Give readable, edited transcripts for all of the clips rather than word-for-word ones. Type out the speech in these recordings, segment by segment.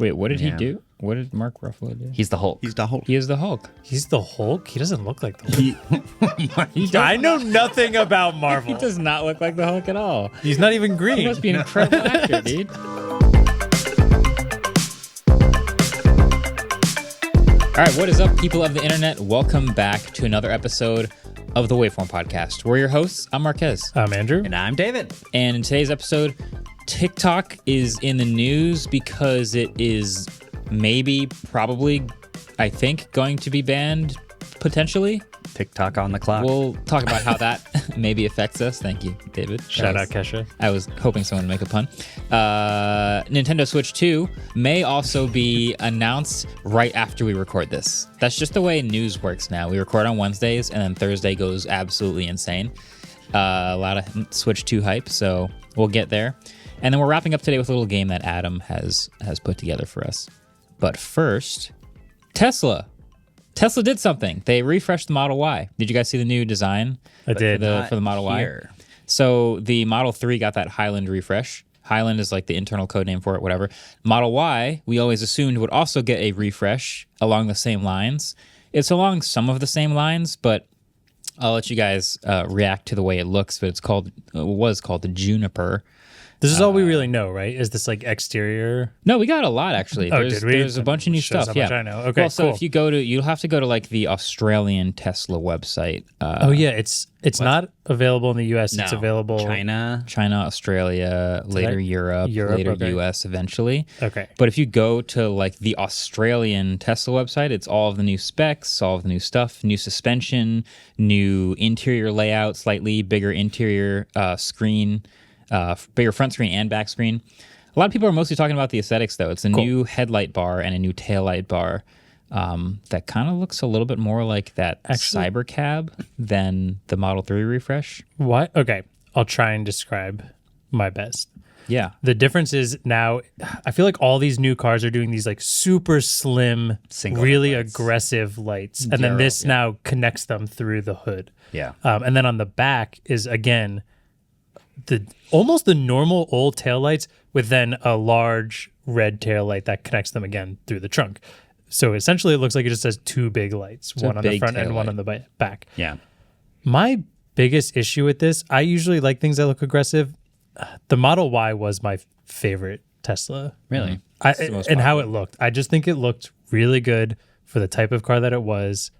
Wait, what did he do? What did Mark Ruffalo do? He's the Hulk. He is the Hulk. He's the Hulk? He doesn't look like the Hulk. I know nothing about Marvel. He does not look like the Hulk at all. He's not even green. He must be an incredible actor, dude. All right, what is up, people of the internet? Welcome back to another episode of the Waveform podcast. We're your hosts. I'm Marquez. I'm Andrew. And I'm David. And in today's episode, TikTok is in the news because it is probably, I think, going to be banned, potentially. TikTok on the clock. We'll talk about how that maybe affects us. Thank you, David. Shout out Kesha. I was hoping someone would make a pun. Nintendo Switch 2 may also be announced right after we record this. That's just the way news works now. We record on Wednesdays, and then Thursday goes absolutely insane. A lot of Switch 2 hype, so we'll get there. And then we're wrapping up today with a little game that Adam has put together for us. But first, Tesla. Tesla did something. They refreshed the Model Y. Did you guys see the new design? I did. For the Model Y? So the Model 3 got that Highland refresh. Highland is like the internal code name for it, whatever. Model Y, we always assumed, would also get a refresh along the same lines. It's along some of the same lines, but I'll let you guys react to the way it looks. But it was called the Juniper. This is all we really know, right? Is this like exterior? No, we got a lot actually. Did we? There's a bunch of new Shows stuff. how much Yeah, I know. Okay, well, so cool. if you'll have to go to like the Australian Tesla website. It's not available in the US. No. It's available China, Australia, later Europe, later okay. US eventually. Okay. But if you go to like the Australian Tesla website, it's all of the new specs, all of the new stuff, new suspension, new interior layout, slightly bigger interior screen. Bigger front screen and back screen. A lot of people are mostly talking about the aesthetics, though. It's a new headlight bar and a new taillight bar that kind of looks a little bit more like that Cybercab than the Model 3 refresh. What? Okay. I'll try and describe my best. Yeah. The difference is now, I feel like all these new cars are doing these like super slim, Single really headlights. aggressive lights. And then this now connects them through the hood. Yeah. And then on the back is, again, almost the normal old taillights with then a large red taillight that connects them again through the trunk. So essentially it looks like it just has two big lights, one on the front and one on the back. Yeah. My biggest issue with this, I usually like things that look aggressive. The Model Y was my favorite Tesla. Really? And how it looked. I just think it looked really good for the type of car that it was.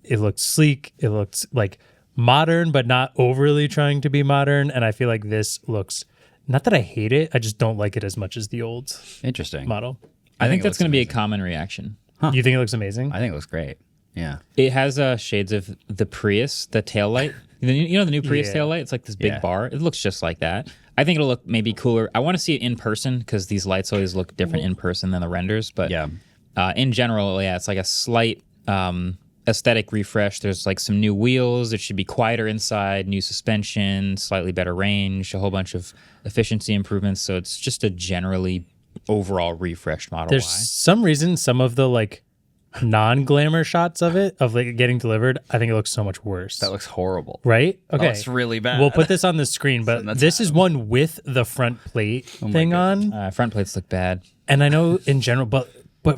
It looked sleek. It looked like modern, but not overly trying to be modern. And I feel like this looks, not that I hate it, I just don't like it as much as the old Interesting. model. I think it that's looks going to be a amazing. common reaction. You think it looks amazing? I think it looks great. Yeah. It has shades of the Prius, the taillight. You know the new Prius taillight? It's like this big bar. It looks just like that. I think it'll look maybe cooler. I want to see it in person because these lights always look different in person than the renders. But in general, it's like a slight aesthetic refresh. There's like some new wheels. It should be quieter inside, new suspension, slightly better range, a whole bunch of efficiency improvements. So it's just a generally overall refreshed Model There's Y. some reason some of the like non-glamour shots of it, of like getting delivered, I think it looks so much worse. That looks horrible. Right? Okay. Looks really bad. We'll put this on the screen, but this is one with the front plate thing on. Front plates look bad. And I know in general, but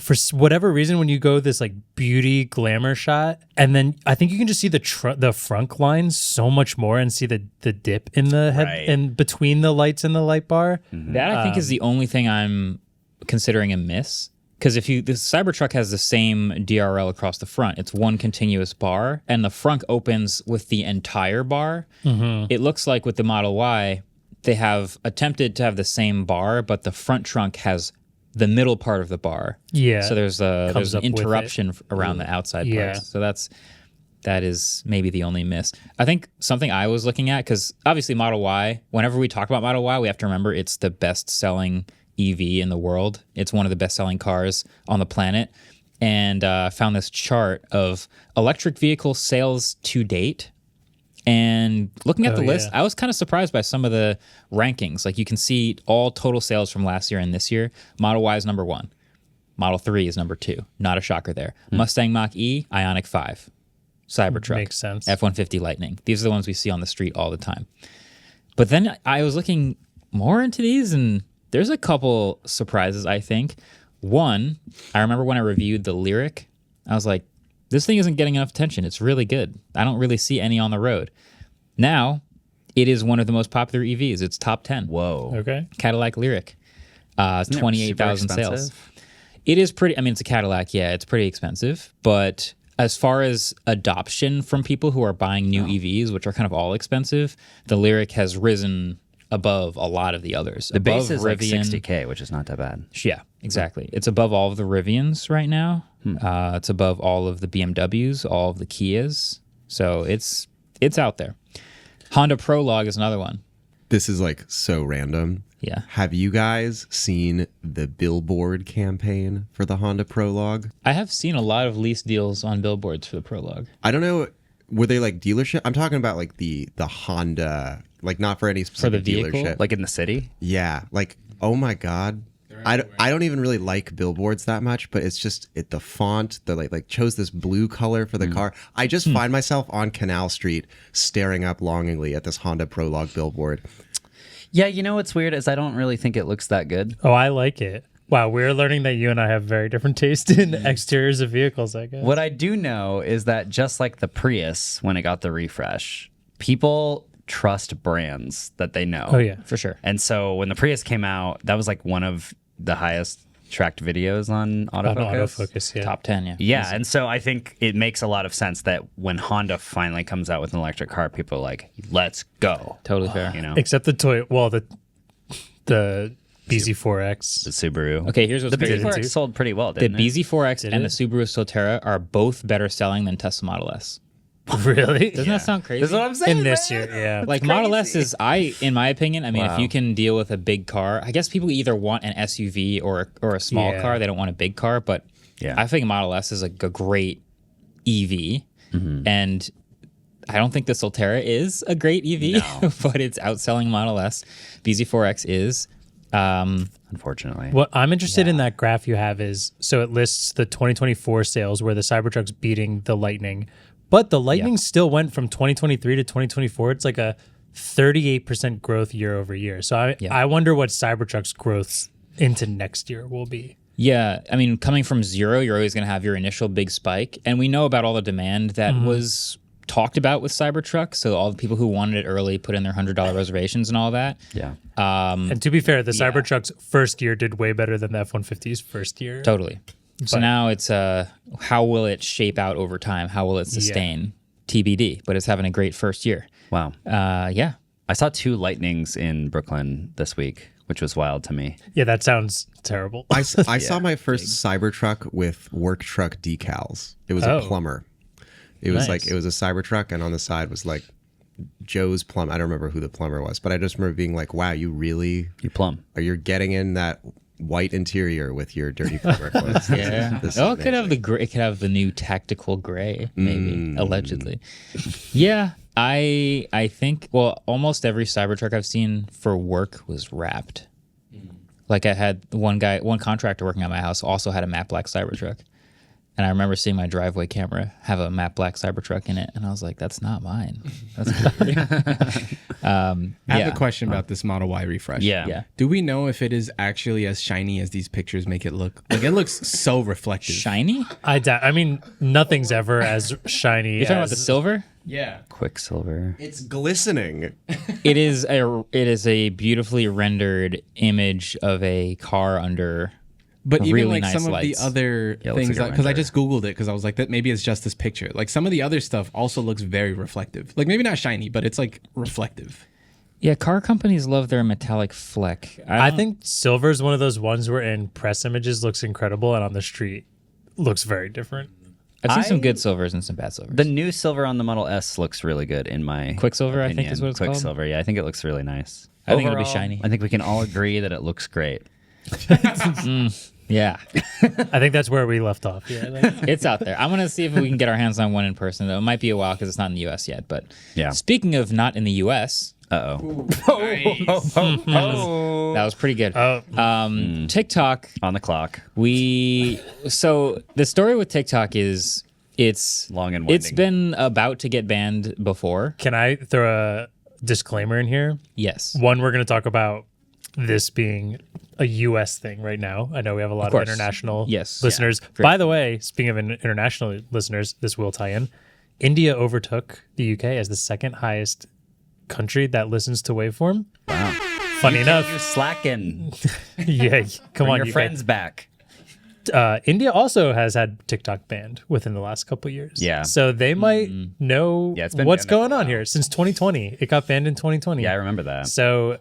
for whatever reason, when you go this like beauty glamour shot, and then I think you can just see the frunk lines so much more and see the dip in the head and between the lights and the light bar. Mm-hmm. That I think is the only thing I'm considering a miss. Because the Cybertruck has the same DRL across the front. It's one continuous bar, and the front opens with the entire bar. Mm-hmm. It looks like with the Model Y, they have attempted to have the same bar, but the front trunk has the middle part of the bar. Yeah. So there's an interruption around the outside parts. So that is maybe the only miss. I think something I was looking at, because obviously Model Y, whenever we talk about Model Y, we have to remember it's the best-selling EV in the world. It's one of the best-selling cars on the planet. And found this chart of electric vehicle sales to date. And looking at the list, I was kind of surprised by some of the rankings. Like you can see all total sales from last year and this year. Model Y is number 1. Model 3 is number 2. Not a shocker there. Mustang Mach-E, Ioniq 5. Cybertruck. Makes sense. F-150 Lightning. These are the ones we see on the street all the time. But then I was looking more into these, and there's a couple surprises, I think. One, I remember when I reviewed the Lyric, I was like, this thing isn't getting enough attention. It's really good. I don't really see any on the road. Now, it is one of the most popular EVs. It's top 10. Whoa. Okay. Cadillac Lyric. 28,000 sales. It is pretty, I mean, it's a Cadillac. Yeah, it's pretty expensive. But as far as adoption from people who are buying new EVs, which are kind of all expensive, the Lyric has risen above a lot of the others. The base above is like Rivian. $60K, which is not that bad. Yeah, exactly. It's above all of the Rivians right now. It's above all of the BMWs, all of the Kias. So it's out there. Honda Prologue is another one. This is like so random. Yeah. Have you guys seen the billboard campaign for the Honda Prologue? I have seen a lot of lease deals on billboards for the Prologue. I don't know. Were they like dealership? I'm talking about like the Honda, like not for any specific vehicle? dealership. Like in the city? Yeah. Like, oh my God. I don't even really like billboards that much, but it's just the font, the like chose this blue color for the car. I just find myself on Canal Street staring up longingly at this Honda Prologue billboard. Yeah, you know what's weird is I don't really think it looks that good. Oh, I like it. Wow, we're learning that you and I have very different taste in exteriors of vehicles, I guess. What I do know is that just like the Prius, when it got the refresh, people trust brands that they know. Oh, yeah. For sure. And so when the Prius came out, that was like one of the highest tracked videos on autofocus. On autofocus, yeah. Top 10, yeah. Yeah, and so I think it makes a lot of sense that when Honda finally comes out with an electric car, people are like, let's go. Totally fair. You know, Except the the BZ4X. the Subaru. Okay, here's what's The crazy. BZ4X sold pretty well, The didn't it? BZ4X and it? the Subaru Solterra are both better selling than Tesla Model S. Really? Doesn't that sound crazy? That's what I'm saying. In this man. year, yeah. Like Model S is, in my opinion, I mean, if Wow. you can deal with a big car, I guess people either want an SUV or a small Yeah. car. They don't want a big car, but Yeah. I think Model S is like a great EV, and I don't think the Solterra is a great EV, but it's outselling Model S. BZ4X is. Unfortunately. What I'm interested in that graph you have is, so it lists the 2024 sales where the Cybertruck's beating the Lightning, but the Lightning still went from 2023 to 2024. It's like a 38% growth year over year. So I wonder what Cybertruck's growth into next year will be. Yeah, I mean, coming from zero, you're always going to have your initial big spike, and we know about all the demand that was talked about with Cybertruck. So all the people who wanted it early put in their $100 reservations and all that. Yeah. And to be fair, the Cybertruck's first year did way better than the F-150's first year. Totally. So now it's how will it shape out over time? How will it sustain? TBD. But it's having a great first year. Wow. Yeah. I saw 2 Lightnings in Brooklyn this week, which was wild to me. Yeah, that sounds terrible. I saw my first Cybertruck with work truck decals. It was a plumber. It was Nice. like, it was a Cybertruck, and on the side was like Joe's Plumber. I don't remember who the plumber was, but I just remember being like, wow, you plumb. you're getting in that white interior with your dirty plumber clothes. Yeah. This is Oh, it could have amazing. the gray. It could have the new tactical gray, maybe allegedly. Yeah, I think. Well, almost every Cybertruck I've seen for work was wrapped. Like I had one contractor working at my house also had a matte black Cybertruck, and I remember seeing my driveway camera have a matte black Cybertruck in it, and I was like, "That's not mine." That's weird. I have a question about this Model Y refresh. Yeah. Do we know if it is actually as shiny as these pictures make it look? Like it looks so reflective. Shiny? I mean, nothing's ever as shiny You're talking about as the silver? Yeah. Quicksilver. It's glistening. It is a beautifully rendered image of a car under. But even really like nice some lights. of the other Yeah, it looks things, like a because I render. just Googled it because I was like, that maybe it's just this picture. Like some of the other stuff also looks very reflective. Like maybe not shiny, but it's like reflective. Yeah, car companies love their metallic fleck. I think silver is one of those ones where in press images looks incredible and on the street looks very different. I've seen some I- good silvers and some bad silvers. The new silver on the Model S looks really good in my Quicksilver, I think, opinion. is what it's called? Quicksilver, yeah. I think it looks really nice. I think it'll be Overall, shiny. I think we can all agree that it looks great. Yeah, I think that's where we left off. Yeah, it's out there. I'm gonna see if we can get our hands on one in person. Though it might be a while because it's not in the U.S. yet. But Yeah. speaking of not in the U.S., Uh-oh. that was pretty good. TikTok. On the clock. So the story with TikTok is it's Long and It's winding. been about to get banned before. can I throw a disclaimer in here? Yes. One, we're going to talk about this being a U.S. thing right now. I know we have a lot of international listeners. Yeah. By the way, speaking of international listeners, this will tie in. India overtook the U.K. as the second highest country that listens to Waveform. Wow. Funny enough. You're slacking. Yeah, come on, your friends back. India also has had TikTok banned within the last couple of years. Yeah. So they might know what's going on here. Since 2020. It got banned in 2020. Yeah, I remember that. So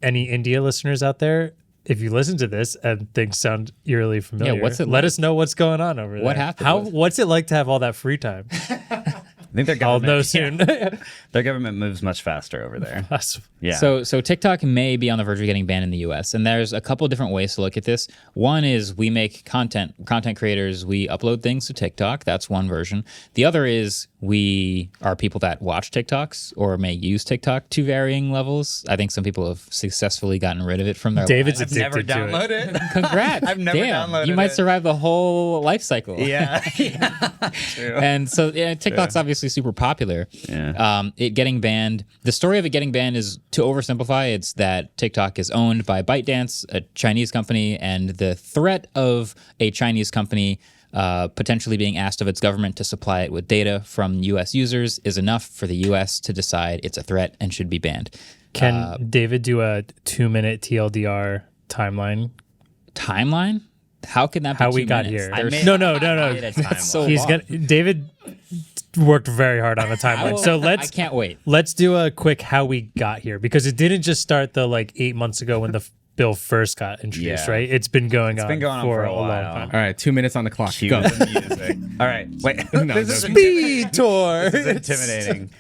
any India listeners out there, if you listen to this and things sound eerily familiar, let us know what's going on over there. What happened? What's it like to have all that free time? I think their I'll government, know soon. their government moves much faster over there. Yeah. So TikTok may be on the verge of getting banned in the US. And there's a couple different ways to look at this. One is we make content creators, we upload things to TikTok. That's one version. The other is we are people that watch TikToks or may use TikTok to varying levels. I think some people have successfully gotten rid of it from their David's lives. I've never addicted to it. downloaded it. Congrats. I've never downloaded You might it. survive the whole life cycle. Yeah. True. And so TikTok's obviously super popular. Yeah. It getting banned. The story of it getting banned is, to oversimplify, it's that TikTok is owned by ByteDance, a Chinese company, and the threat of a Chinese company potentially being asked of its government to supply it with data from U.S. users is enough for the U.S. to decide it's a threat and should be banned. Can David do a 2-minute TLDR timeline? Timeline? How can that be How we 2 got minutes? here? There's- No. That's so He's long. David worked very hard on the timeline. So I can't wait. let's do a quick how we got here, because it didn't just start the 8 months ago when the bill first got introduced, Yeah. right? It's been going on for a long while. time. All right, 2 minutes on the clock. Cue Go. the music. All right. Wait. No, This no. is Speed tour. This is intimidating.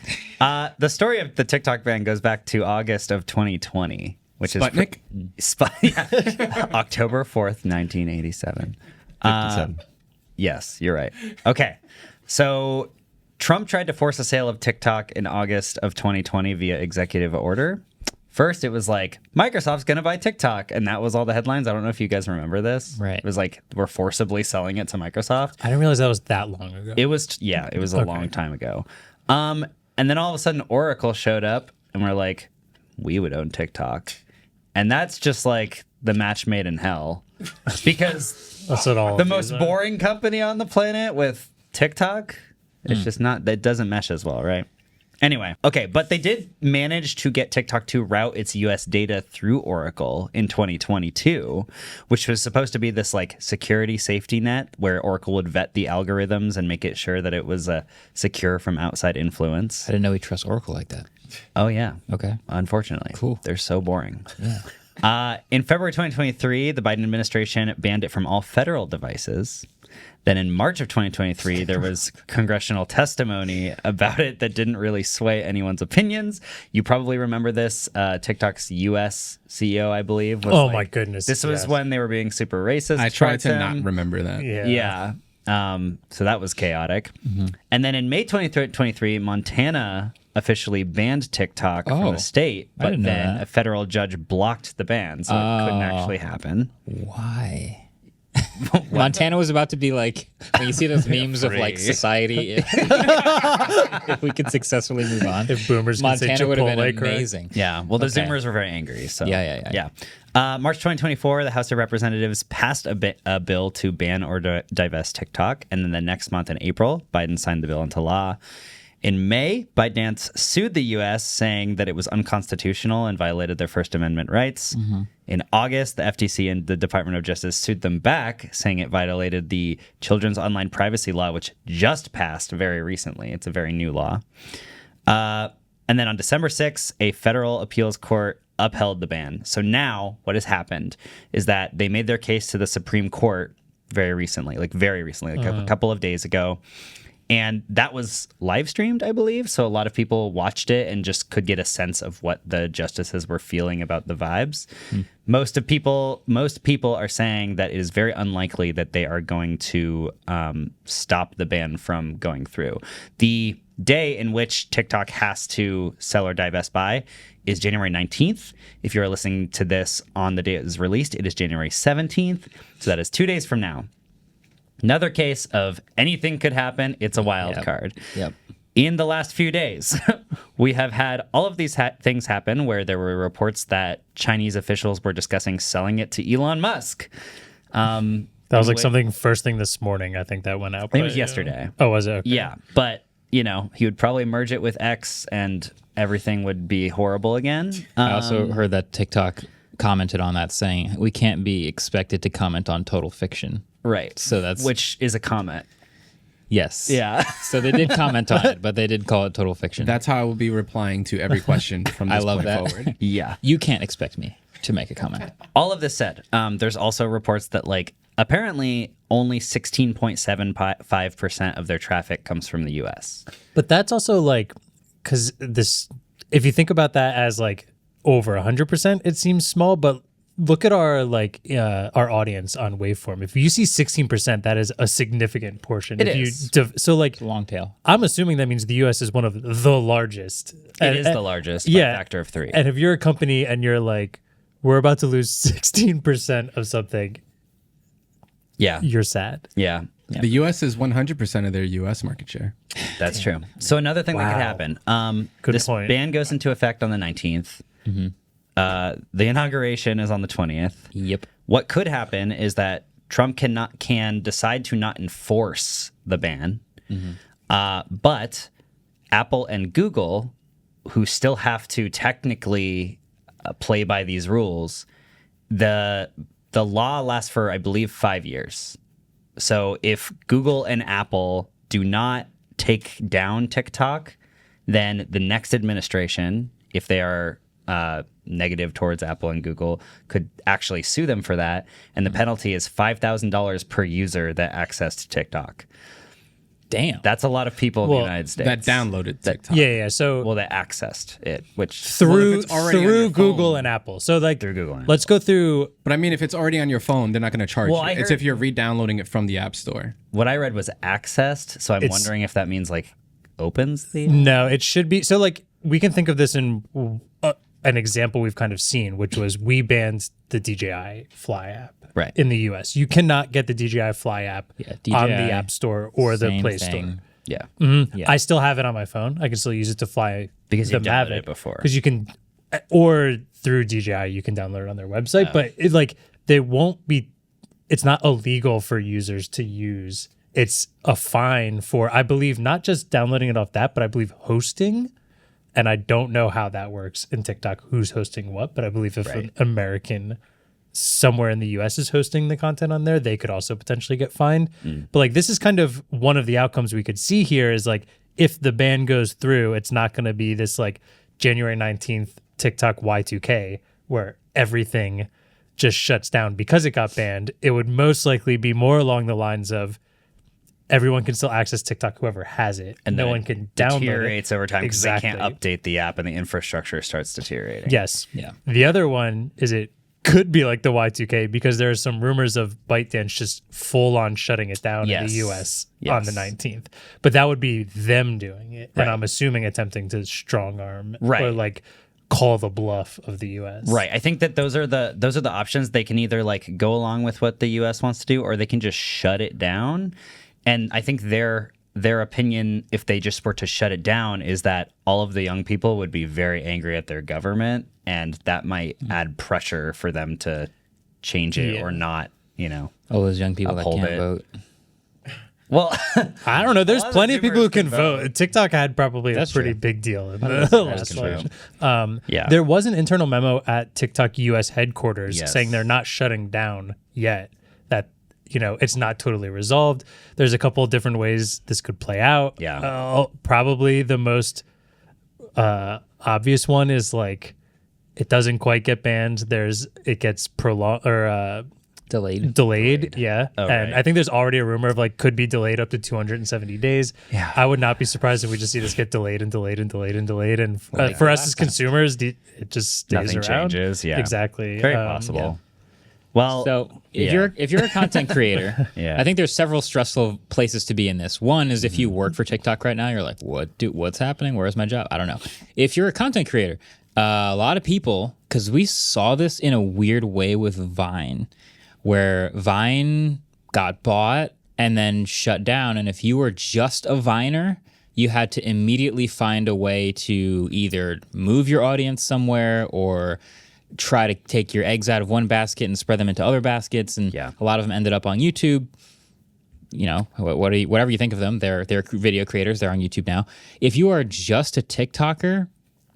The story of the TikTok ban goes back to August of 2020, which Sputnik? is October 4th, 1987. 57. Yes, you're right. Okay. So Trump tried to force a sale of TikTok in August of 2020 via executive order. First, it was like, Microsoft's going to buy TikTok. And that was all the headlines. I don't know if you guys remember this. Right. It was like, we're forcibly selling it to Microsoft. I didn't realize that was that long ago. It was a long time ago. And then all of a sudden Oracle showed up and we're like, we would own TikTok. And that's just like the match made in hell. Because That's what all the of most these are. boring company on the planet with TikTok, it's just not, that doesn't mesh as well, right? Anyway, okay, but they did manage to get TikTok to route its US data through Oracle in 2022, which was supposed to be this security safety net where Oracle would vet the algorithms and make it sure that it was secure from outside influence. I didn't know we trust Oracle like that. Oh, yeah. Okay. Unfortunately. Cool. They're so boring. Yeah. In February 2023, the Biden administration banned it from all federal devices. Then in March of 2023, there was congressional testimony about it that didn't really sway anyone's opinions. You probably remember this. TikTok's U.S. CEO, I believe, was my goodness. This was yes. when they were being super racist. I tried to towards not him. remember that. Yeah. Yeah. So that was chaotic. And then in May 2023, Montana officially banned TikTok from the state, I but didn't know then that. a federal judge blocked the ban, so it couldn't actually happen. Why? Montana was about to be like, when you see those memes of society, if we could successfully move on, If boomers can say Montana would have been Chipotle, correct? amazing. Yeah, well, the Okay. Zoomers were very angry. So Yeah. March 2024, the House of Representatives passed a bill to ban or divest TikTok, and then the next month in April, Biden signed the bill into law. In May, ByteDance sued the U.S., saying that it was unconstitutional and violated their First Amendment rights. In August, the FTC and the Department of Justice sued them back, saying it violated the Children's Online Privacy Law, which just passed very recently. It's a very new law. And then on December 6th, a federal appeals court upheld the ban. So now what has happened is that they made their case to the Supreme Court very recently, a couple of days ago. And that was live streamed, I believe. So a lot of people watched it and just could get a sense of what the justices were feeling about the vibes. Most people are saying that it is very unlikely that they are going to stop the ban from going through. The day in which TikTok has to sell or divest by is January 19th. If you're listening to this on the day it was released, it is January 17th. So that is 2 days from now. Another case of anything could happen. It's a wild card. Yep. In the last few days, we have had all of these things happen where there were reports that Chinese officials were discussing selling it to Elon Musk. That was like something first thing this morning. I think that went out. I think it was yesterday. Oh, was it? Okay. Yeah, but he would probably merge it with X and everything would be horrible again. I also heard that TikTok commented on that saying we can't be expected to comment on total fiction. Right. So that's which is a comment. Yes. Yeah. So they did comment on it, but they did call it total fiction. That's how I will be replying to every question from this I love point that. forward. Yeah. You can't expect me to make a comment. All of this said, there's also reports that apparently only 16.75% of their traffic comes from the US. But that's also because if you think about that as over 100%, it seems small, but look at our audience on Waveform. If you see 16%, that is a significant portion. It is. It's a long tail. I'm assuming that means the US is one of the largest. It is the largest by a factor of 3. And if you're a company and you're we're about to lose 16% of something, yeah, you're sad. Yeah. The U.S. is 100% of their U.S. market share. That's true. So another thing that could happen. This point. ban goes into effect on the 19th. Mm-hmm. The inauguration is on the 20th. Yep. What could happen is that Trump can decide to not enforce the ban, but Apple and Google, who still have to technically play by these rules, the law lasts for, I believe, 5 years. So if Google and Apple do not take down TikTok, then the next administration, if they are negative towards Apple and Google, could actually sue them for that. And the penalty is $5,000 per user that accessed TikTok. Damn. That's a lot of people in the United States. That downloaded TikTok. Yeah. So that accessed it, which through it's already on your Google phone. and Apple. So through Google and let's go through. But I mean, if it's already on your phone, they're not going to charge Well, you. I It's heard- if you're re-downloading it from the App Store. what I read was accessed. So I'm wondering if that means opens the. No, it should be. So we can think of this in an example we've kind of seen, which was we banned the DJI Fly app in the US. You cannot get the DJI Fly app on the App Store or the Play Store. Yeah. Yeah. I still have it on my phone. I can still use it to fly Because the you've downloaded Mavic it before. Because you can, or through DJI, you can download it on their website. But they won't be. It's not illegal for users to use. It's a fine for, I believe, not just downloading it off that, but I believe hosting. And I don't know how that works in TikTok, who's hosting what. But I believe if an American somewhere in the US is hosting the content on there, they could also potentially get fined. But this is kind of one of the outcomes we could see here is if the ban goes through, it's not going to be this January 19th TikTok Y2K where everything just shuts down because it got banned. It would most likely be more along the lines of everyone can still access TikTok, whoever has it, and no one can download it. Deteriorates over time because Exactly. they can't update the app and the infrastructure starts deteriorating. Yes. Yeah. The other one is it could be like the Y2K because there are some rumors of ByteDance just full on shutting it down in the US on the 19th. But that would be them doing it. And I'm assuming attempting to strong arm or call the bluff of the US. Right. I think that those are the options. They can either go along with what the US wants to do or they can just shut it down. And I think their opinion, if they just were to shut it down, is that all of the young people would be very angry at their government, and that might add pressure for them to change it or not, All those young people that uphold can't it. vote. Well, I don't know. There's lot of plenty of people who Zoomers can can vote. TikTok had probably That's a pretty true. big deal in That's the last true. election. Yeah. There was an internal memo at TikTok US headquarters Yes. saying they're not shutting down yet. That it's not totally resolved. There's a couple of different ways this could play out. Yeah. Probably the most obvious one is it doesn't quite get banned. It gets prolonged or delayed. Yeah. Oh, and right. I think there's already a rumor of could be delayed up to 270 days. Yeah. I would not be surprised if we just see this get delayed and delayed and delayed and delayed. And for us as consumers, it just stays Nothing around. changes. Yeah. Exactly. Very possible. Well, So if you're a content creator, Yeah. I think there's several stressful places to be in this. One is if you work for TikTok right now, you're like, what's happening? Where's my job? I don't know. If you're a content creator, a lot of people, because we saw this in a weird way with Vine, where Vine got bought and then shut down. And if you were just a Viner, you had to immediately find a way to either move your audience somewhere or try to take your eggs out of one basket and spread them into other baskets. And a lot of them ended up on YouTube. You know, whatever you think of them, they're video creators. They're on YouTube now. If you are just a TikToker,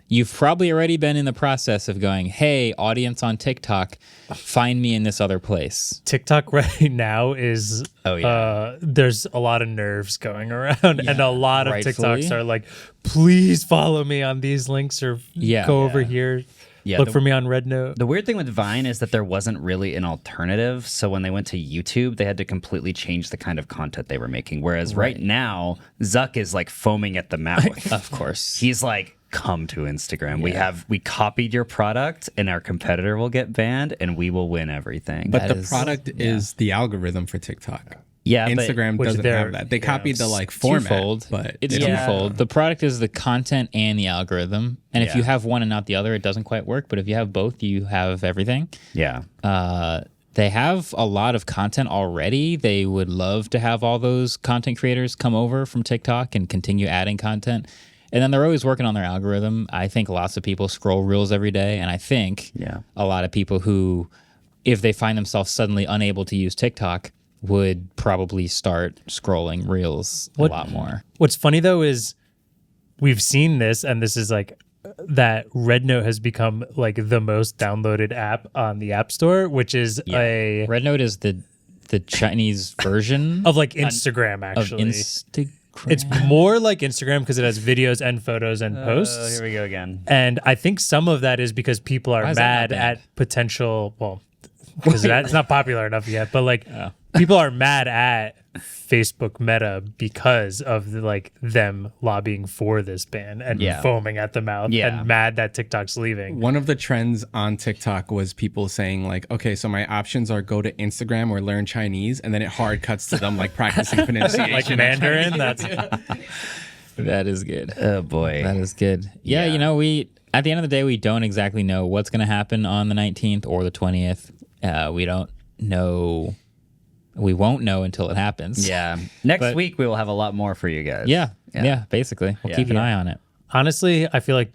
you've probably already been in the process of going, hey, audience on TikTok, find me in this other place. TikTok right now is, there's a lot of nerves going around, and a lot of TikToks are like, please follow me on these links or go over here. Yeah, look for me on RedNote. The weird thing with Vine is that there wasn't really an alternative. So when they went to YouTube, they had to completely change the kind of content they were making. Whereas right now, Zuck is like foaming at the mouth. Of course. He's like, come to Instagram. We copied your product and our competitor will get banned and we will win everything. But the product is the algorithm for TikTok. Yeah, Instagram doesn't have that. They copied the like format, twofold, but it's twofold. The product is the content and the algorithm. And if you have one and not the other, it doesn't quite work. But if you have both, you have everything. Yeah. They have a lot of content already. They would love to have all those content creators come over from TikTok and continue adding content. And then they're always working on their algorithm. I think lots of people scroll Reels every day. And I think a lot of people who, if they find themselves suddenly unable to use TikTok, would probably start scrolling Reels a lot more. What's funny, though, is we've seen this, and this is like that RedNote has become like the most downloaded app on the App Store, which is RedNote is the Chinese version of like Instagram, actually. Of Instagram. It's more like Instagram because it has videos and photos and posts. Here we go again. And I think some of that is because people are mad at potential, because it's not popular enough yet, but like people are mad at Facebook Meta because of like them lobbying for this ban and foaming at the mouth and mad that TikTok's leaving. One of the trends on TikTok was people saying like, okay, so my options are go to Instagram or learn Chinese, and then it hard cuts to them like practicing pronunciation. Like Mandarin? That is good. Oh boy. That is good. Yeah, you know, at the end of the day, we don't exactly know what's going to happen on the 19th or the 20th. We don't know. We won't know until it happens. Yeah. Next week, we will have a lot more for you guys. Yeah, basically. We'll keep an eye on it. Honestly, I feel like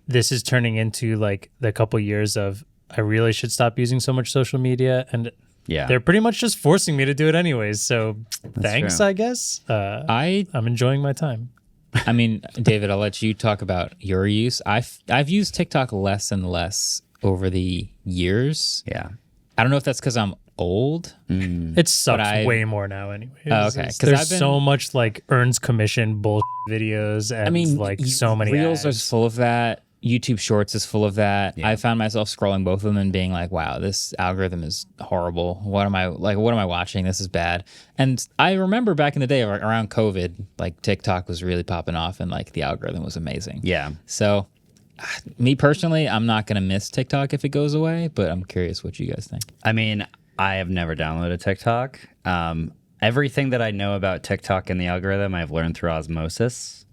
this is turning into like the couple years of I really should stop using so much social media. And they're pretty much just forcing me to do it anyways. So thanks, I guess. I'm enjoying my time. I mean, David, I'll let you talk about your use. I've used TikTok less and less over the years. Yeah. I don't know if that's because I'm old. It sucks way more now anyways. Oh, okay. There's so much like earns commission bullshit videos and like so many Reels ads. are full of that. YouTube Shorts is full of that. I found myself scrolling both of them and being like, wow, this algorithm is horrible. What am I watching? This is bad. And I remember back in the day around COVID, like TikTok was really popping off and like the algorithm was amazing. Yeah. So me personally, I'm not going to miss TikTok if it goes away, but I'm curious what you guys think. I mean, I have never downloaded TikTok. Everything that I know about TikTok and the algorithm, I've learned through osmosis.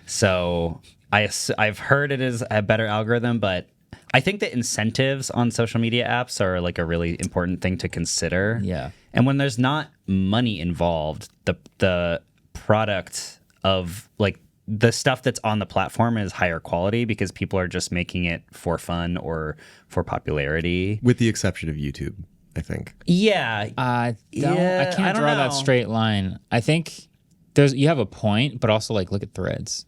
So I've heard it is a better algorithm, but I think that incentives on social media apps are like a really important thing to consider. Yeah. And when there's not money involved, the product of like the stuff that's on the platform is higher quality because people are just making it for fun or for popularity. With the exception of YouTube, I think. Yeah. I can't draw that straight line. I think you have a point, but also like look at Threads.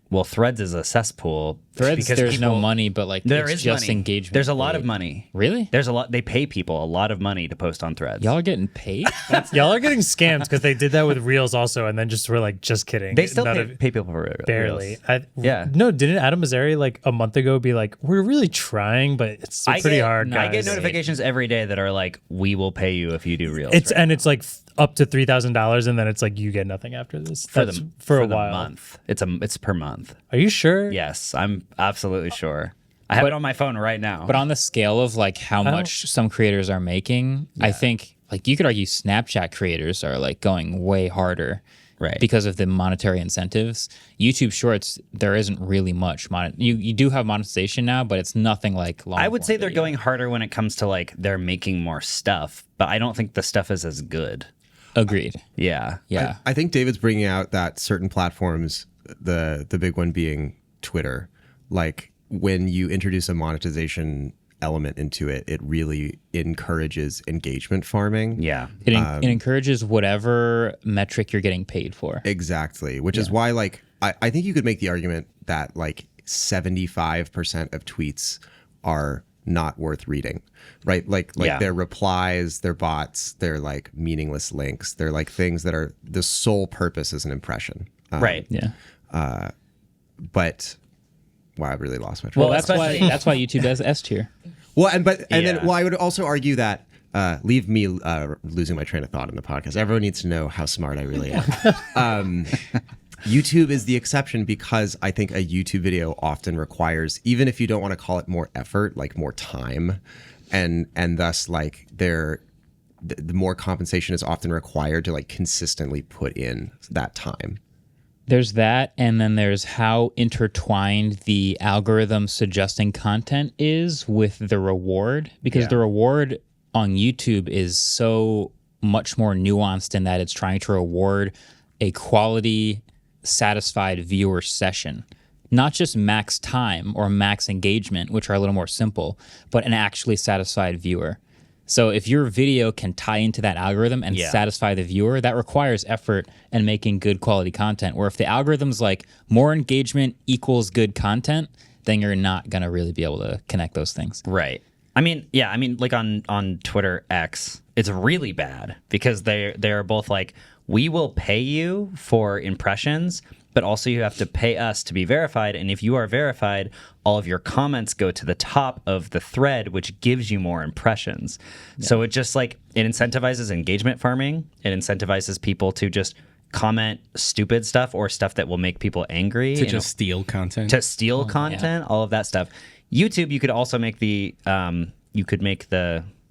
Well, Threads is a cesspool. Threads, there's no money, but like it's just money. Engagement. There's a lot of money. Really? There's a lot. They pay people a lot of money to post on Threads. Y'all are getting paid? Y'all are getting scammed because they did that with Reels also, and then just were like, just kidding. They still pay people for Reels. Barely. No, didn't Adam Mosseri like a month ago be like, we're really trying, but it's pretty hard, guys. I get notifications every day that are like, we will pay you if you do Reels. It's like up to $3,000, and then it's like you get nothing after this. For a while. Month. It's per month. Are you sure? Yes, I'm absolutely sure. I have it on my phone right now. But on the scale of like how much some creators are making, I think like you could argue Snapchat creators are like going way harder, right? Because of the monetary incentives. YouTube Shorts, there isn't really much. You do have monetization now, but it's nothing like long. I would say they're going harder when it comes to like they're making more stuff, but I don't think the stuff is as good. Agreed. Yeah. Yeah. I think David's bringing out that certain platforms the big one being Twitter. Like when you introduce a monetization element into it, it really encourages engagement farming. Yeah. It encourages whatever metric you're getting paid for. Exactly. Which is why, like, I think you could make the argument that like 75% of tweets are not worth reading, right? Like their replies, their bots, they're like meaningless links. They're like things that are the sole purpose is an impression. Right. Yeah. But wow, I really lost my train. Well, that's why YouTube has S tier. Well, and then I would also argue that leave me losing my train of thought in the podcast. Everyone needs to know how smart I really am. YouTube is the exception because I think a YouTube video often requires, even if you don't want to call it more effort, like more time, and thus like the more compensation is often required to like consistently put in that time. There's that, and then there's how intertwined the algorithm suggesting content is with the reward, because the reward on YouTube is so much more nuanced in that it's trying to reward a quality, satisfied viewer session, not just max time or max engagement, which are a little more simple, but an actually satisfied viewer. So if your video can tie into that algorithm and satisfy the viewer, that requires effort and making good quality content. Where if the algorithm's like more engagement equals good content, then you're not going to really be able to connect those things. Right. I mean, like on Twitter X, it's really bad because they're both like, we will pay you for impressions, but also you have to pay us to be verified. And if you are verified, all of your comments go to the top of the thread, which gives you more impressions. Yeah. So it just like, it incentivizes engagement farming. It incentivizes people to just comment stupid stuff or stuff that will make people angry. To just steal content. To steal content, all of that stuff. YouTube, you could also make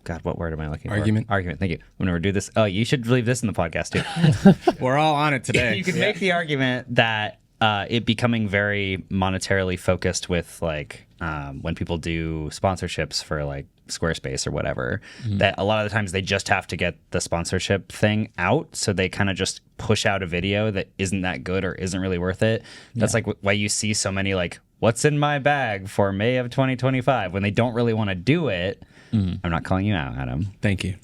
God, what word am I looking for? Argument. Thank you. I'm going to do this. Oh, you should leave this in the podcast too. We're all on it today. You could make the argument that it becoming very monetarily focused with like when people do sponsorships for like Squarespace or whatever, that a lot of the times they just have to get the sponsorship thing out. So they kind of just push out a video that isn't that good or isn't really worth it. That's like why you see so many like, what's in my bag for May of 2025 when they don't really want to do it. I'm not calling you out, Adam. Thank you.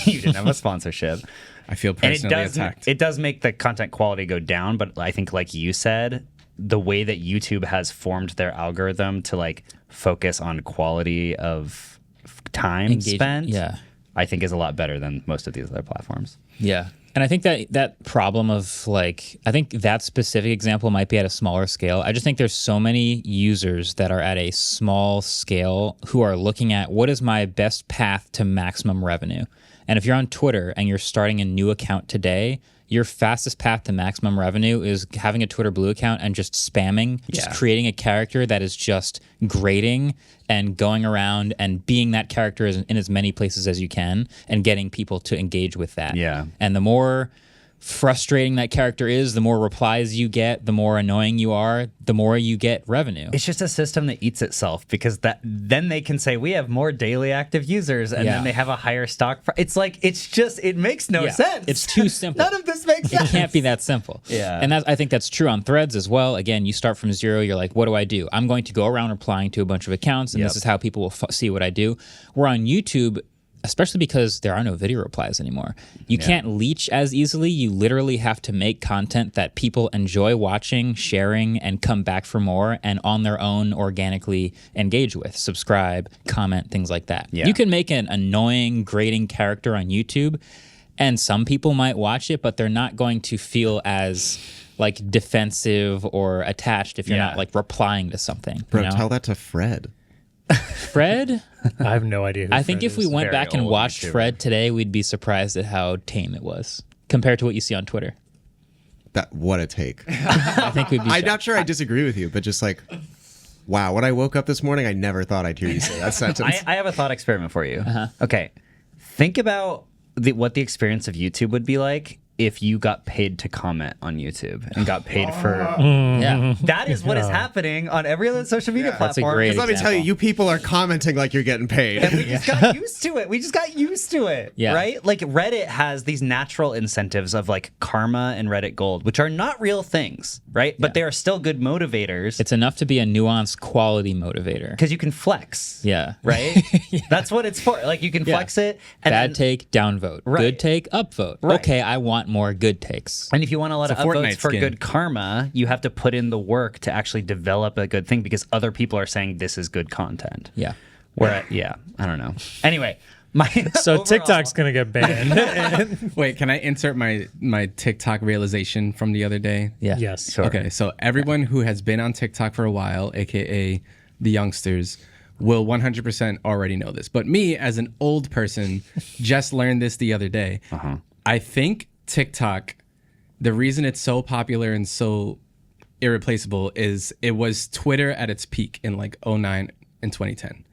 You didn't have a sponsorship. I feel personally attacked. It does make the content quality go down, but I think like you said, the way that YouTube has formed their algorithm to like focus on quality of time spent, I think is a lot better than most of these other platforms. Yeah. And I think that problem of like, I think that specific example might be at a smaller scale. I just think there's so many users that are at a small scale who are looking at what is my best path to maximum revenue. And if you're on Twitter and you're starting a new account today, your fastest path to maximum revenue is having a Twitter Blue account and just spamming, just creating a character that is just grating and going around and being that character in as many places as you can and getting people to engage with that. Yeah. And the more frustrating that character is, the more replies you get, the more annoying you are, the more you get revenue. It's just a system that eats itself because then they can say we have more daily active users and then they have a higher stock. It's like, it makes no sense. It's too simple. None of this makes sense. It can't be that simple. Yeah. And I think that's true on Threads as well. Again, you start from zero. You're like, what do I do? I'm going to go around replying to a bunch of accounts and this is how people will see what I do. Where on YouTube, especially because there are no video replies anymore, you can't leech as easily. You literally have to make content that people enjoy watching, sharing, and come back for more, and on their own organically engage with, subscribe, comment, things like that. Yeah. You can make an annoying, grating character on YouTube, and some people might watch it, but they're not going to feel as like defensive or attached if you're not like replying to something. Bro, tell that to Fred. Fred? I have no idea who I think if we went back and watched Fred today, we'd be surprised at how tame it was compared to what you see on Twitter. What a take. I think we'd be I'm not sure I disagree with you, but just like, wow, when I woke up this morning, I never thought I'd hear you say that sentence. I have a thought experiment for you. Okay. Think about what the experience of YouTube would be like if you got paid to comment on YouTube and got paid for. Yeah. That is what is happening on every other social media That's a platform. great 'Cause let me tell you, example. you people are commenting like you're getting paid. And we just got used to it. We just got used to it. Yeah. Right? Like Reddit has these natural incentives of like karma and Reddit Gold, which are not real things, right? But they are still good motivators It's enough to be a nuanced quality motivator. because you can flex. Yeah. Right? That's what it's for. Like you can flex it. And Bad then- take, downvote. Right. Good take, upvote. Right. Okay, I want more good takes. And if you want a lot of It's a upvotes Fortnite for skin. good karma, you have to put in the work to actually develop a good thing because other people are saying this is good content. Yeah. Where, yeah, I don't know. Anyway, my So overall- TikTok's gonna get banned. Wait, can I insert my TikTok realization from the other day? Yeah. Yes. Sure. Okay, so everyone who has been on TikTok for a while, aka the youngsters, will 100% already know this. But me, as an old person, just learned this the other day. I think TikTok, the reason it's so popular and so irreplaceable is it was Twitter at its peak in like 2009 and 2010.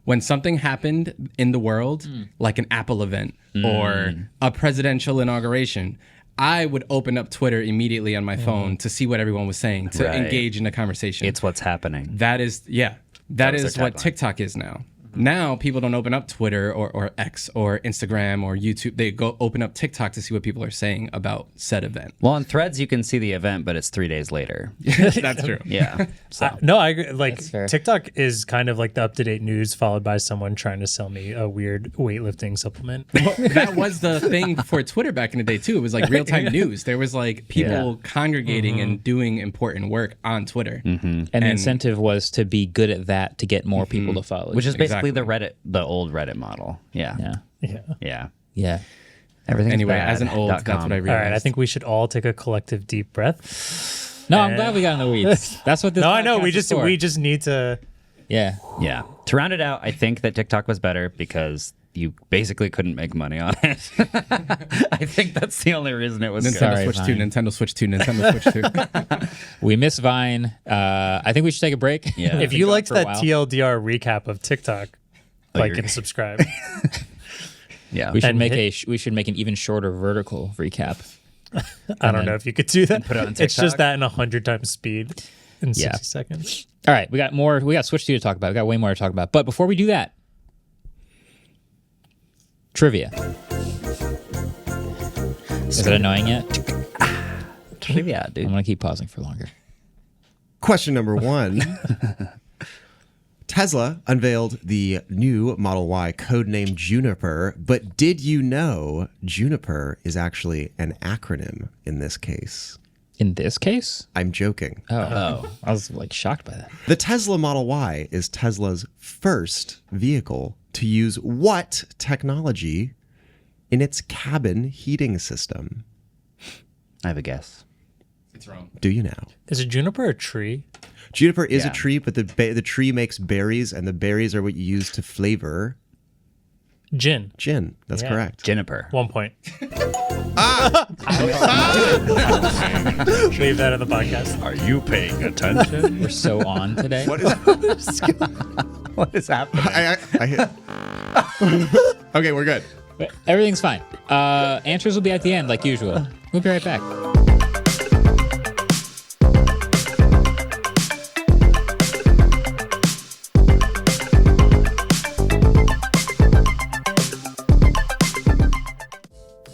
When something happened in the world, like an Apple event or a presidential inauguration, I would open up Twitter immediately on my phone to see what everyone was saying, to Right. engage in a conversation. It's what's happening. That is, yeah, that was is their what tagline. TikTok is now. Now people don't open up Twitter or X or Instagram or YouTube. They go open up TikTok to see what people are saying about said event. Well, on Threads, you can see the event, but it's 3 days later. That's true. Yeah. So. No, I agree. Like That's fair. TikTok is kind of like the up-to-date news followed by someone trying to sell me a weird weightlifting supplement. That was the thing for Twitter back in the day too. It was like real time news. There was like people congregating and doing important work on Twitter. And the incentive was to be good at that to get more people to follow. Which is basically Exactly. the old Reddit model. Yeah. yeah. Yeah. Yeah. Yeah. Everything Anyway, bad. as an old, that's what I All realized. right, I think we should all take a collective deep breath. No, I'm glad we got in the weeds. That's what this No, I know. podcast is for. We just need to. Yeah. Yeah. To round it out, I think that TikTok was better because you basically couldn't make money on it. I think that's the only reason it was Nintendo good. Sorry, Switch 2, Vine. Nintendo Switch 2, Nintendo Switch 2. We miss Vine. I think we should take a break. Yeah. If Been you gone liked for a that while. TLDR recap of TikTok, like you're- and subscribe. Yeah. We should And make hit- we should make an even shorter vertical recap. I don't know if you could do that. put it on It's TikTok? just that in 100 times speed in Yeah. 60 seconds. All right, we got more. We got Switch 2 to talk about. We got way more to talk about. But before we do that, trivia. Is it annoying yet? Trivia, I'm dude. gonna keep pausing for longer. Question number 1. Tesla unveiled the new Model Y codenamed Juniper, but did you know Juniper is actually an acronym in this case? In this case, I'm joking. I was like shocked by that. The Tesla Model Y is Tesla's first vehicle to use what technology in its cabin heating system? I have a guess. It's wrong. Do you know? Is a juniper a tree? Juniper is Yeah. a tree, but the tree makes berries, and the berries are what you use to flavor Gin. gin. That's Yeah. correct. Juniper. 1 point. Leave that in the podcast. Are you paying attention? We're so on today. What is? What is happening? I hit. Okay, we're good. But everything's fine. Answers will be at the end, like usual. We'll be right back.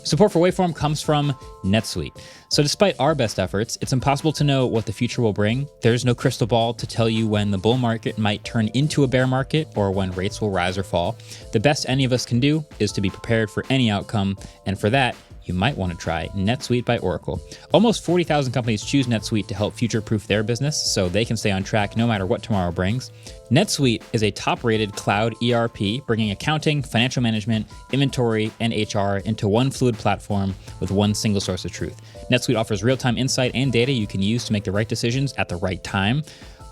Support for Waveform comes from Netsuite. So despite our best efforts, it's impossible to know what the future will bring. There's no crystal ball to tell you when the bull market might turn into a bear market or when rates will rise or fall. The best any of us can do is to be prepared for any outcome, and for that, you might want to try NetSuite by Oracle. Almost 40,000 companies choose NetSuite to help future-proof their business so they can stay on track no matter what tomorrow brings. NetSuite is a top-rated cloud ERP, bringing accounting, financial management, inventory, and HR into one fluid platform with one single source of truth. NetSuite offers real-time insight and data you can use to make the right decisions at the right time,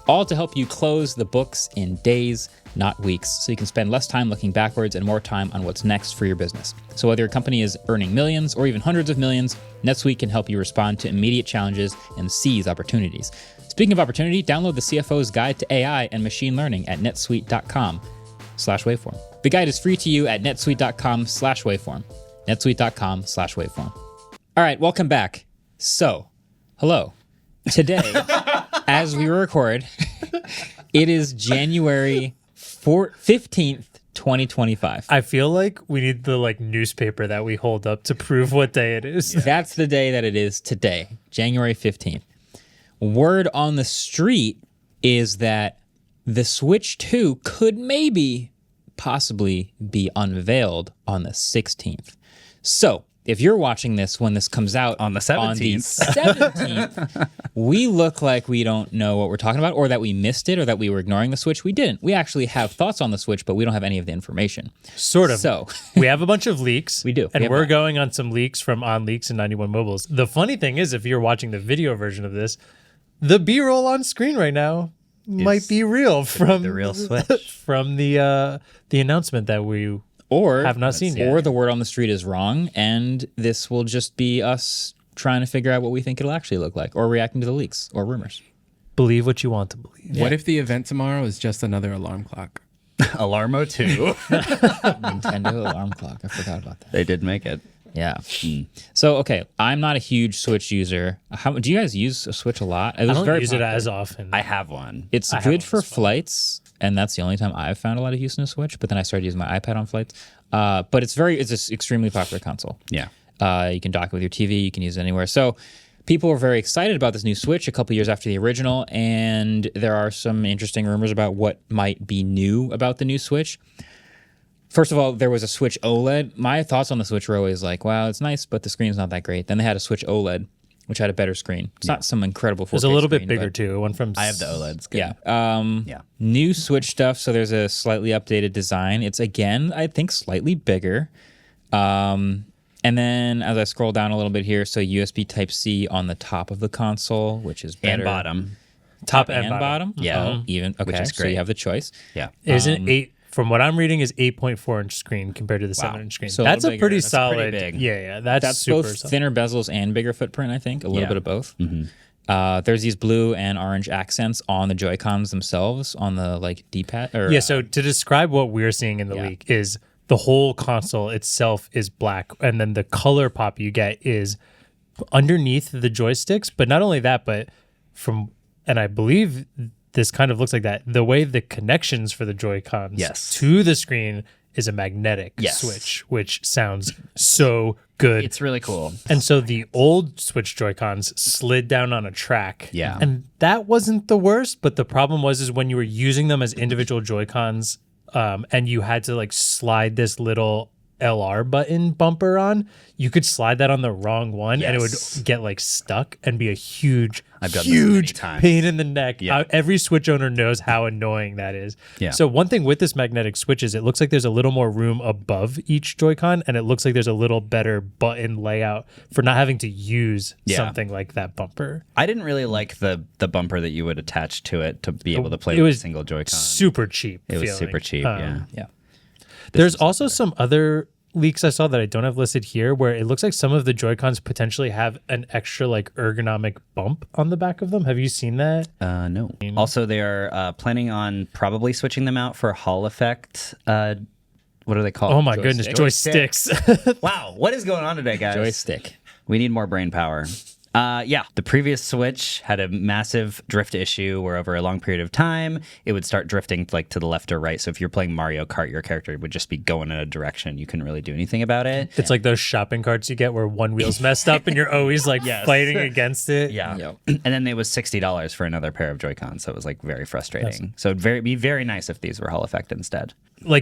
all to help you close the books in days, not weeks, so you can spend less time looking backwards and more time on what's next for your business. So whether your company is earning millions or even hundreds of millions, NetSuite can help you respond to immediate challenges and seize opportunities. Speaking of opportunity, download the CFO's Guide to AI and Machine Learning at netsuite.com/waveform. The guide is free to you at netsuite.com/waveform. netsuite.com/waveform. All right, welcome back. So, hello. Today, as we record, it is January 15th, 2025. I feel like we need the newspaper that we hold up to prove what day it is. That's the day that it is today, January 15th. Word on the street is that the Switch 2 could possibly be unveiled on the 16th. So, if you're watching this when this comes out on the 17th, we look like we don't know what we're talking about, or that we missed it, or that we were ignoring the Switch. We didn't. We actually have thoughts on the Switch, but we don't have any of the information. Sort of. So we have a bunch of leaks. We do. And we're going on some leaks from On Leaks and 91 Mobiles. The funny thing is, if you're watching the video version of this, the B-roll on screen right now might be real from the real Switch. From the announcement that we have not seen yet. Or the word on the street is wrong, and this will just be us trying to figure out what we think it'll actually look like, or reacting to the leaks or rumors. Believe what you want to believe. What if the event tomorrow is just another alarm clock? Alarmo 2. Nintendo alarm clock. I forgot about that. They did make it. Yeah. So, okay, I'm not a huge Switch user. Do you guys use a Switch a lot? I don't use it as often. I have one. It's good for flights, and that's the only time I've found a lot of use in a Switch. But then I started using my iPad on flights. But it's an extremely popular console. Yeah. You can dock it with your TV. You can use it anywhere. So people were very excited about this new Switch a couple years after the original, and there are some interesting rumors about what might be new about the new Switch. First of all, there was a Switch OLED. My thoughts on the Switch were always like, wow, it's nice, but the screen's not that great. Then they had a Switch OLED, which had a better screen. It's not some incredible 4K It was a little screen, bit bigger, too. One from I have the OLEDs. Good. Yeah. New Switch stuff. So there's a slightly updated design. It's, again, I think slightly bigger. And then as I scroll down a little bit here, so USB Type-C on the top of the console, which is better. And bottom. Top and bottom? Yeah. Oh, even. Okay, Which is so great. you have the choice. Yeah. Isn't 8, from what I'm reading, is 8.4-inch screen compared to the 7-inch screen. So that's a a little pretty bigger. That's solid. pretty big. Yeah, that's That's super both solid. thinner bezels and bigger footprint, I think. A little Yeah. bit of both. There's these blue and orange accents on the Joy-Cons themselves, on the D-pad. Yeah, so to describe what we're seeing in the leak is the whole console itself is black, and then the color pop you get is underneath the joysticks. But not only that, but and I believe this kind of looks like that, the way the connections for the Joy-Cons to the screen is a magnetic switch, which sounds so good. It's really cool. And so the old Switch Joy-Cons slid down on a track. Yeah. And that wasn't the worst, but the problem was when you were using them as individual Joy-Cons, and you had to slide this little LR button bumper on, you could slide that on the wrong one and it would get stuck and be a huge pain in the neck. Yeah. Every Switch owner knows how annoying that is. Yeah. So one thing with this magnetic switch is it looks like there's a little more room above each Joy-Con, and it looks like there's a little better button layout for not having to use something like that bumper. I didn't really like the bumper that you would attach to it to be able to play It with was a single Joy-Con. super cheap. It was feeling. super cheap, yeah. There's also some other leaks I saw that I don't have listed here where it looks like some of the Joy-Cons potentially have an extra ergonomic bump on the back of them. Have you seen that? No. Also, they are planning on probably switching them out for Hall Effect. What are they called? Oh my goodness, joysticks. Wow, what is going on today, guys? Joystick. We need more brain power. The previous Switch had a massive drift issue where over a long period of time, it would start drifting to the left or right. So if you're playing Mario Kart, your character would just be going in a direction. You couldn't really do anything about it. It's like those shopping carts you get where one wheel's messed up and you're always fighting against it. Yeah. Yep. And then it was $60 for another pair of Joy-Cons. So it was very frustrating. So it'd be very nice if these were Hall Effect instead.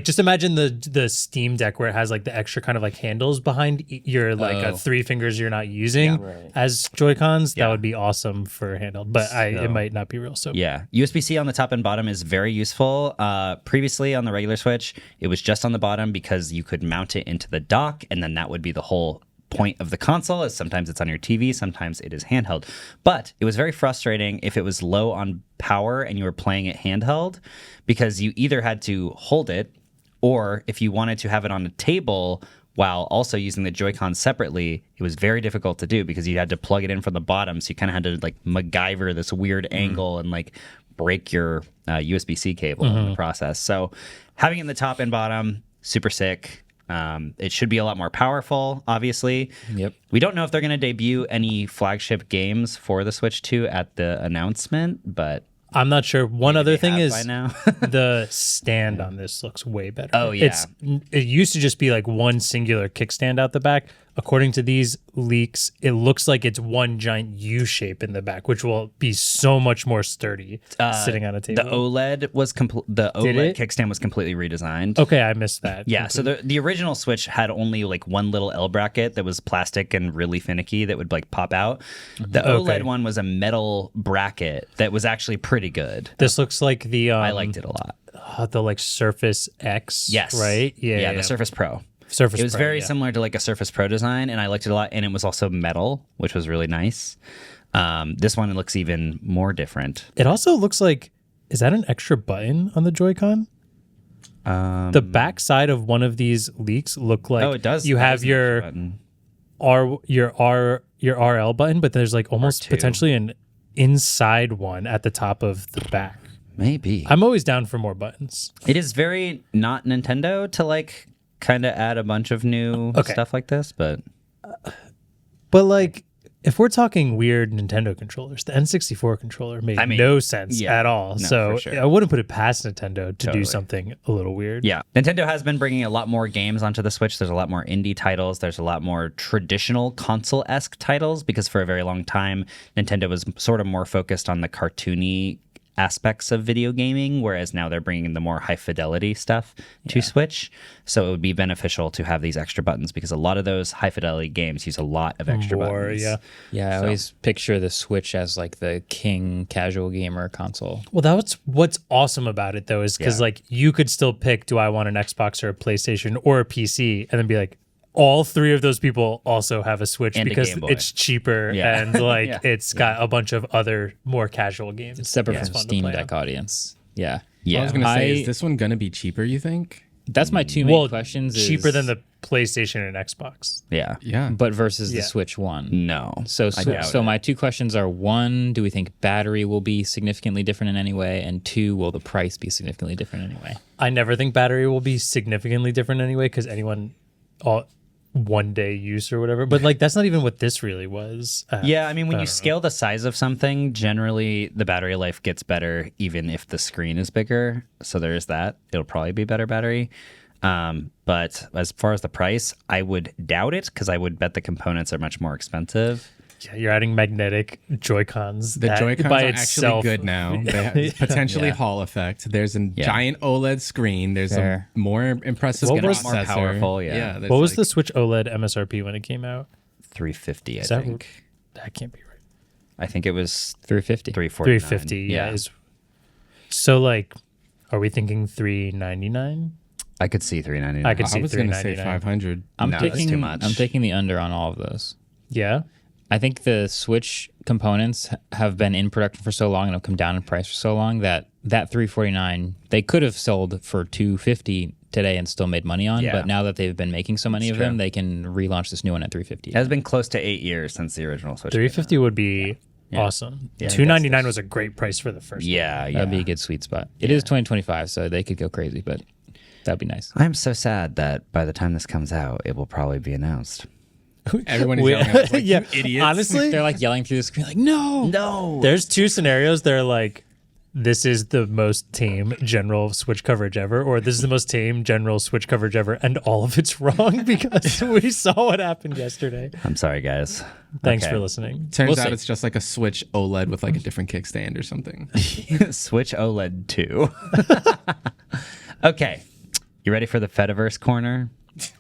Just imagine the Steam Deck where it has the extra kind of handles behind your 3 fingers you're not using as Joy-Cons. That would be awesome for handheld, but it might not be real. So yeah, USB-C on the top and bottom is very useful. Previously on the regular Switch, it was just on the bottom because you could mount it into the dock, and then that would be the whole point of the console. As sometimes it's on your TV, sometimes it is handheld. But it was very frustrating if it was low on power and you were playing it handheld, because you either had to hold it, or if you wanted to have it on a table while also using the Joy-Con separately, it was very difficult to do because you had to plug it in from the bottom. So you kind of had to MacGyver this weird angle and break your USB-C cable in the process. So having it in the top and bottom, super sick. It should be a lot more powerful, obviously. Yep. We don't know if they're going to debut any flagship games for the Switch 2 at the announcement, but I'm not sure. One other thing is by now. the stand on this looks way better. Oh, yeah. It used to just be like one singular kickstand out the back. According to these leaks, it looks like it's one giant U shape in the back, which will be so much more sturdy sitting on a table. The OLED was the OLED kickstand was completely redesigned. Okay, I missed that. Yeah, so the original Switch had only like one little L bracket that was plastic and really finicky that would like pop out. The OLED one was a metal bracket that was actually pretty good. This looks like the I liked it a lot. The like Surface X. Yes. Right? Yeah, the Surface Pro. Surface It was Pro, very similar to like a Surface Pro design, and I liked it a lot. And it was also metal, which was really nice. This one looks even more different. It also looks like, is that an extra button on the Joy-Con? The back side of one of these leaks look like it does. You have your RL button, but there's like almost R2. potentially an inside one at the top of the back. Maybe. I'm always down for more buttons. It is very not Nintendo to like kind of add a bunch of new stuff like this, but like if we're talking weird Nintendo controllers, the N64 controller made no sense at all. No, so for sure. I wouldn't put it past Nintendo to do something a little weird. yeah, Nintendo has been bringing a lot more games onto the Switch. There's a lot more indie titles. There's a lot more traditional console-esque titles because for a very long time, Nintendo was sort of more focused on the cartoony aspects of video gaming, whereas now they're bringing in the more high fidelity stuff to Switch. So it would be beneficial to have these extra buttons because a lot of those high fidelity games use a lot of extra buttons. I always picture the Switch as like the king casual gamer console. Well, that's what's awesome about it though, is because like you could still pick, do I want an Xbox or a PlayStation or a PC, and then be like, all three of those people also have a Switch And a because Game Boy. it's cheaper and like it's got a bunch of other more casual games. It's separate It's from fun to Steam play Deck on. audience. Yeah. Yeah. I was gonna say, I- is this one gonna be cheaper? You think? That's my two main questions. cheaper is- than the PlayStation and Xbox. Yeah. Yeah. but versus the Switch One. No. So I doubt it. my two questions are: one, do we think battery will be significantly different in any way? And two, will the price be significantly different in any way? I never think battery will be significantly different anyway because anyone one day use or whatever. But like that's not even what this really was. Yeah, I mean, when you scale the size of something, generally the battery life gets better even if the screen is bigger. So there is that. It'll probably be better battery. But as far as the price, I would doubt it because I would bet the components are much more expensive. Yeah, you're adding magnetic Joy-Cons. The that Joy-Cons by are itself, actually good now. They have potentially Hall effect. There's a giant OLED screen. There's a more impressive What was- more powerful, yeah. there's What was like- the Switch OLED MSRP when it came out? $350, I that think. That can't be right. I think it was $350. $349. $350. Yeah. So like, are we thinking $399? I could see $399. I could see I was gonna say $399. 500. I'm No, that's taking too much. I'm taking the under on all of those. Yeah. I think the Switch components have been in production for so long and have come down in price for so long that $349 they could have sold for $250 today and still made money on. Yeah. But now that they've been making so many of them, they can relaunch this new one at $350. It has been close to 8 years since the original Switch. $350 would be awesome. Yeah, $299 was a great price for the first Yeah, yeah. That'd be a good sweet spot. It is 2025, so they could go crazy, but that'd be nice. I'm so sad that by the time this comes out, it will probably be announced. Everyone is yelling at us like, Yeah. you idiots. Honestly, They're like yelling through the screen, like, no. No. there's two scenarios. They're like, this is the most tame general Switch coverage ever, or this is the most tame general Switch coverage ever, and all of it's wrong because we saw what happened yesterday. I'm sorry, guys. Thanks Okay. for listening. Turns We'll out see. it's just like a Switch OLED with like a different kickstand or something. Switch OLED 2. Okay. You ready for the Fediverse corner?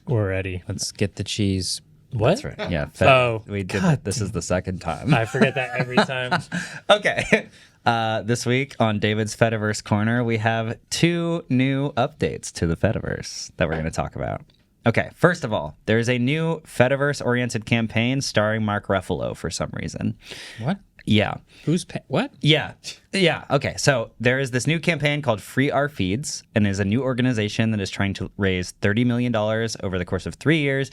We're ready. Let's get the cheese. What? That's right. Yeah. Oh, we did. God This is the second time. I forget that every time. Okay. This week on David's Fediverse Corner, we have 2 new updates to the Fediverse that we're going to talk about. Okay, first of all, there's a new Fediverse-oriented campaign starring Mark Ruffalo for some reason. What? Yeah. What? Yeah. Yeah. Okay. So there is this new campaign called Free Our Feeds, and is a new organization that is trying to raise $30 million over the course of 3 years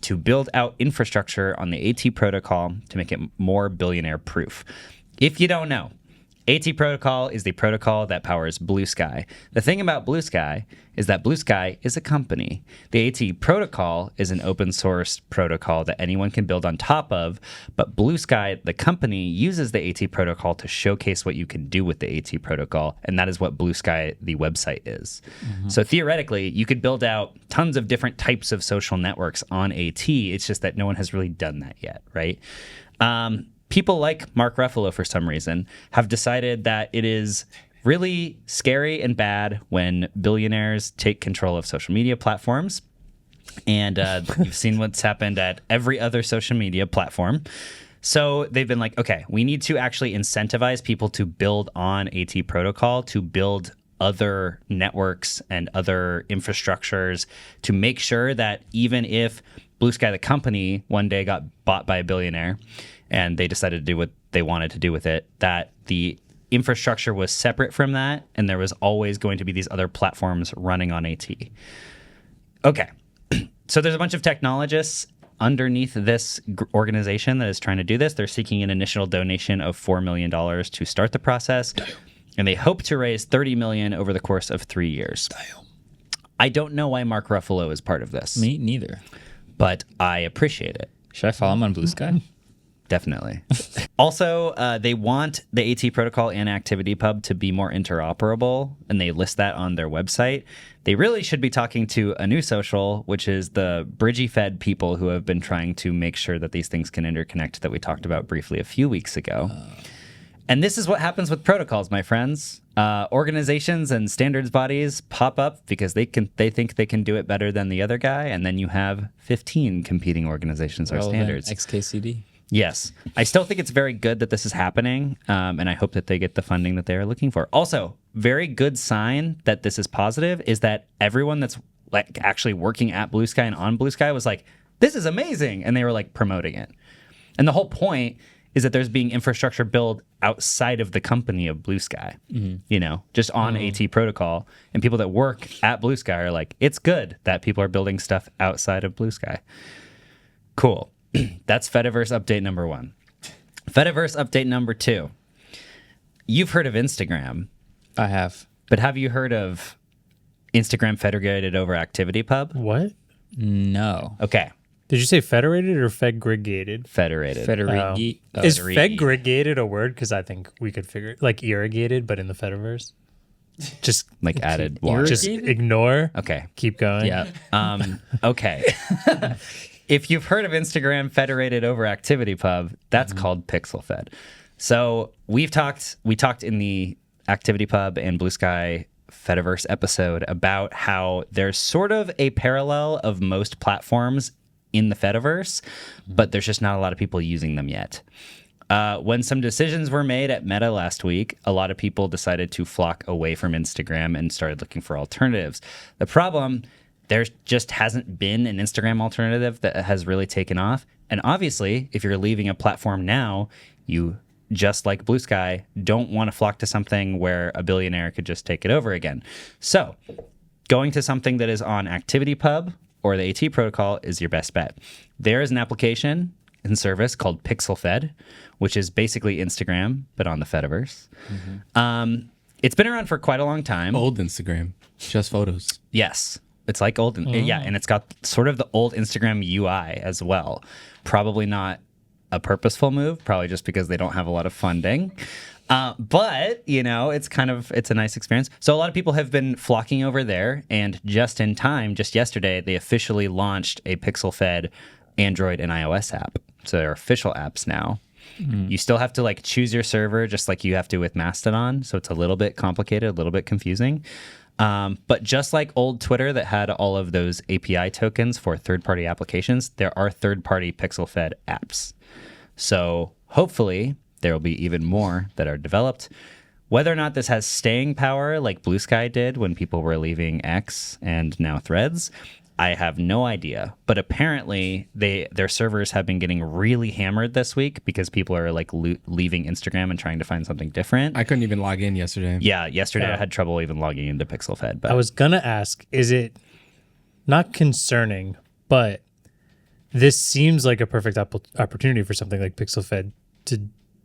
to build out infrastructure on the AT protocol to make it more billionaire proof. If you don't know, AT protocol is the protocol that powers Blue Sky. The thing about Blue Sky is that Blue Sky is a company. The AT protocol is an open source protocol that anyone can build on top of, but Blue Sky, the company, uses the AT protocol to showcase what you can do with the AT protocol, and that is what Blue Sky, the website, is. So theoretically, you could build out tons of different types of social networks on AT. It's just that no one has really done that yet, right? People like Mark Ruffalo, for some reason, have decided that it is really scary and bad when billionaires take control of social media platforms. And you've seen what's happened at every other social media platform. So they've been like, okay, we need to actually incentivize people to build on AT protocol, to build other networks and other infrastructures to make sure that even if Blue Sky, the company, one day got bought by a billionaire and they decided to do what they wanted to do with it, that the infrastructure was separate from that, and there was always going to be these other platforms running on AT. Okay, so there's a bunch of technologists underneath this organization that is trying to do this. They're seeking an initial donation of $4 million to start the process, and they hope to raise $30 million over the course of 3 years. I don't know why Mark Ruffalo is part of this. Me neither. But I appreciate it. Should I follow him on Blue Sky? Definitely. Also, they want the AT protocol and ActivityPub to be more interoperable, and they list that on their website. They really should be talking to a new social, which is the BridgieFed people who have been trying to make sure that these things can interconnect that we talked about briefly a few weeks ago. And this is what happens with protocols, my friends. Organizations and standards bodies pop up because they think they can do it better than the other guy, and then you have 15 competing organizations or standards. XKCD. Yes. I still think it's very good that this is happening, and I hope that they get the funding that they are looking for. Also, very good sign that this is positive is that everyone that's like actually working at Blue Sky and on Blue Sky was like, this is amazing, and they were like promoting it. And the whole point is that there's being infrastructure built outside of the company of Blue Sky, you know, just on AT protocol. And people that work at Blue Sky are like, it's good that people are building stuff outside of Blue Sky. Cool. That's Fediverse update number 1. Fediverse update number 2. You've heard of Instagram. I have. But have you heard of Instagram federated over ActivityPub? What? No. Okay. Did you say federated or fedgregated? Federated. Federighi. Is fedgregated a word? Because I think we could figure like irrigated, but in the Fediverse. Just Like added water. just ignore. Okay. Keep going. Yeah. Okay. If you've heard of Instagram federated over ActivityPub, that's called PixelFed. So we talked in the ActivityPub and Blue Sky Fediverse episode about how there's sort of a parallel of most platforms in the Fediverse, but there's just not a lot of people using them yet. When some decisions were made at Meta last week, a lot of people decided to flock away from Instagram and started looking for alternatives. The problem, there just hasn't been an Instagram alternative that has really taken off. And obviously, if you're leaving a platform now, you, just like Blue Sky, don't want to flock to something where a billionaire could just take it over again. So going to something that is on ActivityPub or the AT protocol is your best bet. There is an application and service called PixelFed, which is basically Instagram, but on the Fediverse. It's been around for quite a long time. Old Instagram, just photos. Yes. It's like old. Yeah, and it's got sort of the old Instagram UI as well. Probably not a purposeful move, probably just because they don't have a lot of funding. But, you know, it's a nice experience. So a lot of people have been flocking over there, and just in time, just yesterday, they officially launched a PixelFed Android and iOS app. So they're official apps now. You still have to like choose your server just like you have to with Mastodon. So it's a little bit complicated, a little bit confusing. But just like old Twitter that had all of those API tokens for third-party applications, there are third-party PixelFed apps. So hopefully there will be even more that are developed. Whether or not this has staying power like Blue Sky did when people were leaving X and now Threads, I have no idea. But apparently their servers have been getting really hammered this week because people are like leaving Instagram and trying to find something different. I couldn't even log in yesterday. Yeah, yesterday I had trouble even logging into PixelFed. But I was gonna ask, is it not concerning, but this seems like a perfect opportunity for something like PixelFed to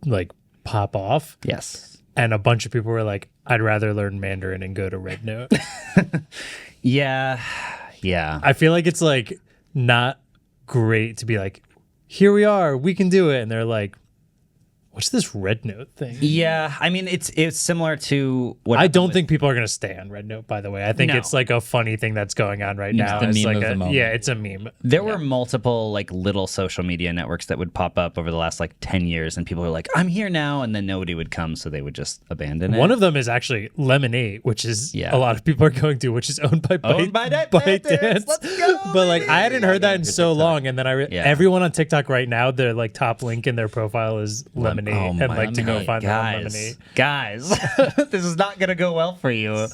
like pop off. yes. and a bunch of people were like, I'd rather learn Mandarin and go to Red Note. Yeah. I feel like it's like not great to be like, here we are, we can do it. And they're like, what's this Red Note thing? Yeah, I mean it's similar to what I don't think people are going to stay on Red Note, by the way. I think it's like a funny thing that's going on right now. the It's meme like of the moment. yeah, it's a meme. There were multiple like little social media networks that would pop up over the last like 10 years, and people were like, I'm here now, and then nobody would come, so they would just abandon it. One of them is actually Lemonade, which is Yeah. a lot of people are going to, which is owned by ByteDance. Let's go, But like I hadn't heard that in so long, and then Yeah. everyone on TikTok right now, their like top link in their profile is Lemonade, Oh and my like to go find their own Lemonade. Guys, this is not gonna go well for you.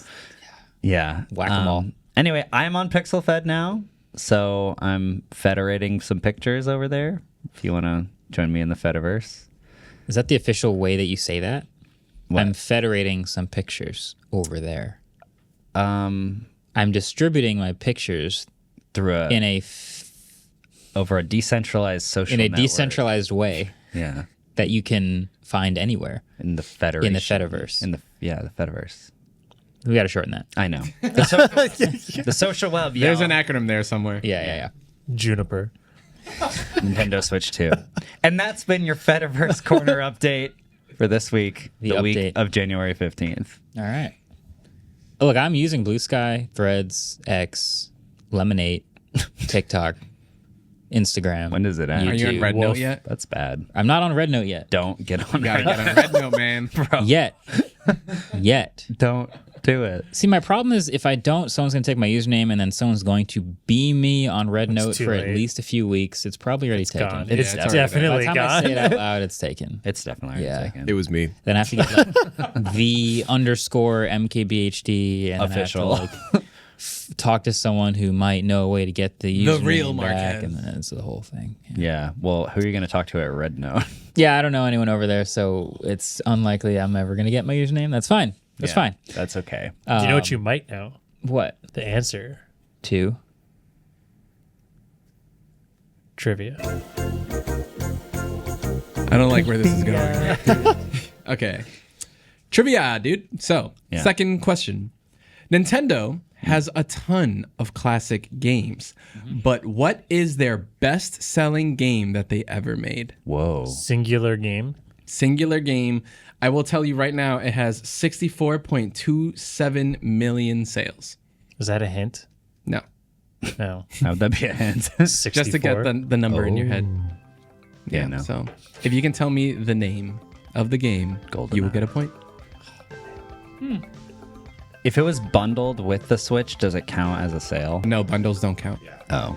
Yeah, Whack-a-mole. Anyway, I'm on Pixel Fed now, so I'm federating some pictures over there. If you want to join me in the Fediverse. Is that the official way that you say that? What? I'm federating some pictures over there. Um, I'm distributing my pictures through a over a decentralized social network. decentralized way Yeah, that you can find anywhere. in the Federation. In the Fediverse. the Fediverse. We got to shorten that. I know. The social web. There's y'all. an acronym there somewhere. Yeah. Juniper. Nintendo Switch 2. And that's been your Fediverse Corner update for this week, the week update. of January 15th. All right. Look, I'm using Blue Sky, Threads, X, Lemonade, TikTok, Instagram. When does it end? Are you on YouTube. Red Note Wolf. yet? That's bad. I'm not on Red Note yet. Don't get on Gotta Red get on Red Note, man. Yet. Don't do it. See, my problem is if I don't, someone's going to take my username and then someone's going to beam me on Red Note too for late. at least a few weeks. It's probably already taken. Gone. It's Yeah, it's definitely By the time I say it gone. out loud, it's taken. It's definitely Yeah. taken. It was me. Then I have to get like, the underscore MKBHD and then I have to, Official. like, talk to someone who might know a way to get the username real back, Marquez. and then it's the whole thing. Yeah. Well, who are you going to talk to at Red Note? Yeah, I don't know anyone over there, so it's unlikely I'm ever going to get my username. That's fine. That's Yeah, fine. That's okay. Do you know what you might know? What? The answer. Two? Trivia. I don't like where this is going. Okay. Trivia, dude. So, Yeah. second question. Nintendo has a ton of classic games, but what is their best-selling game that they ever made? Whoa. Singular game. Singular game. I will tell you right now, it has 64.27 million sales. Is that a hint? No. No. How would that be a hint? 64. Just to get the number in your head. Yeah, no. So, if you can tell me the name of the game, you will get a point. If it was bundled with the Switch, does it count as a sale? No, bundles don't count. Oh.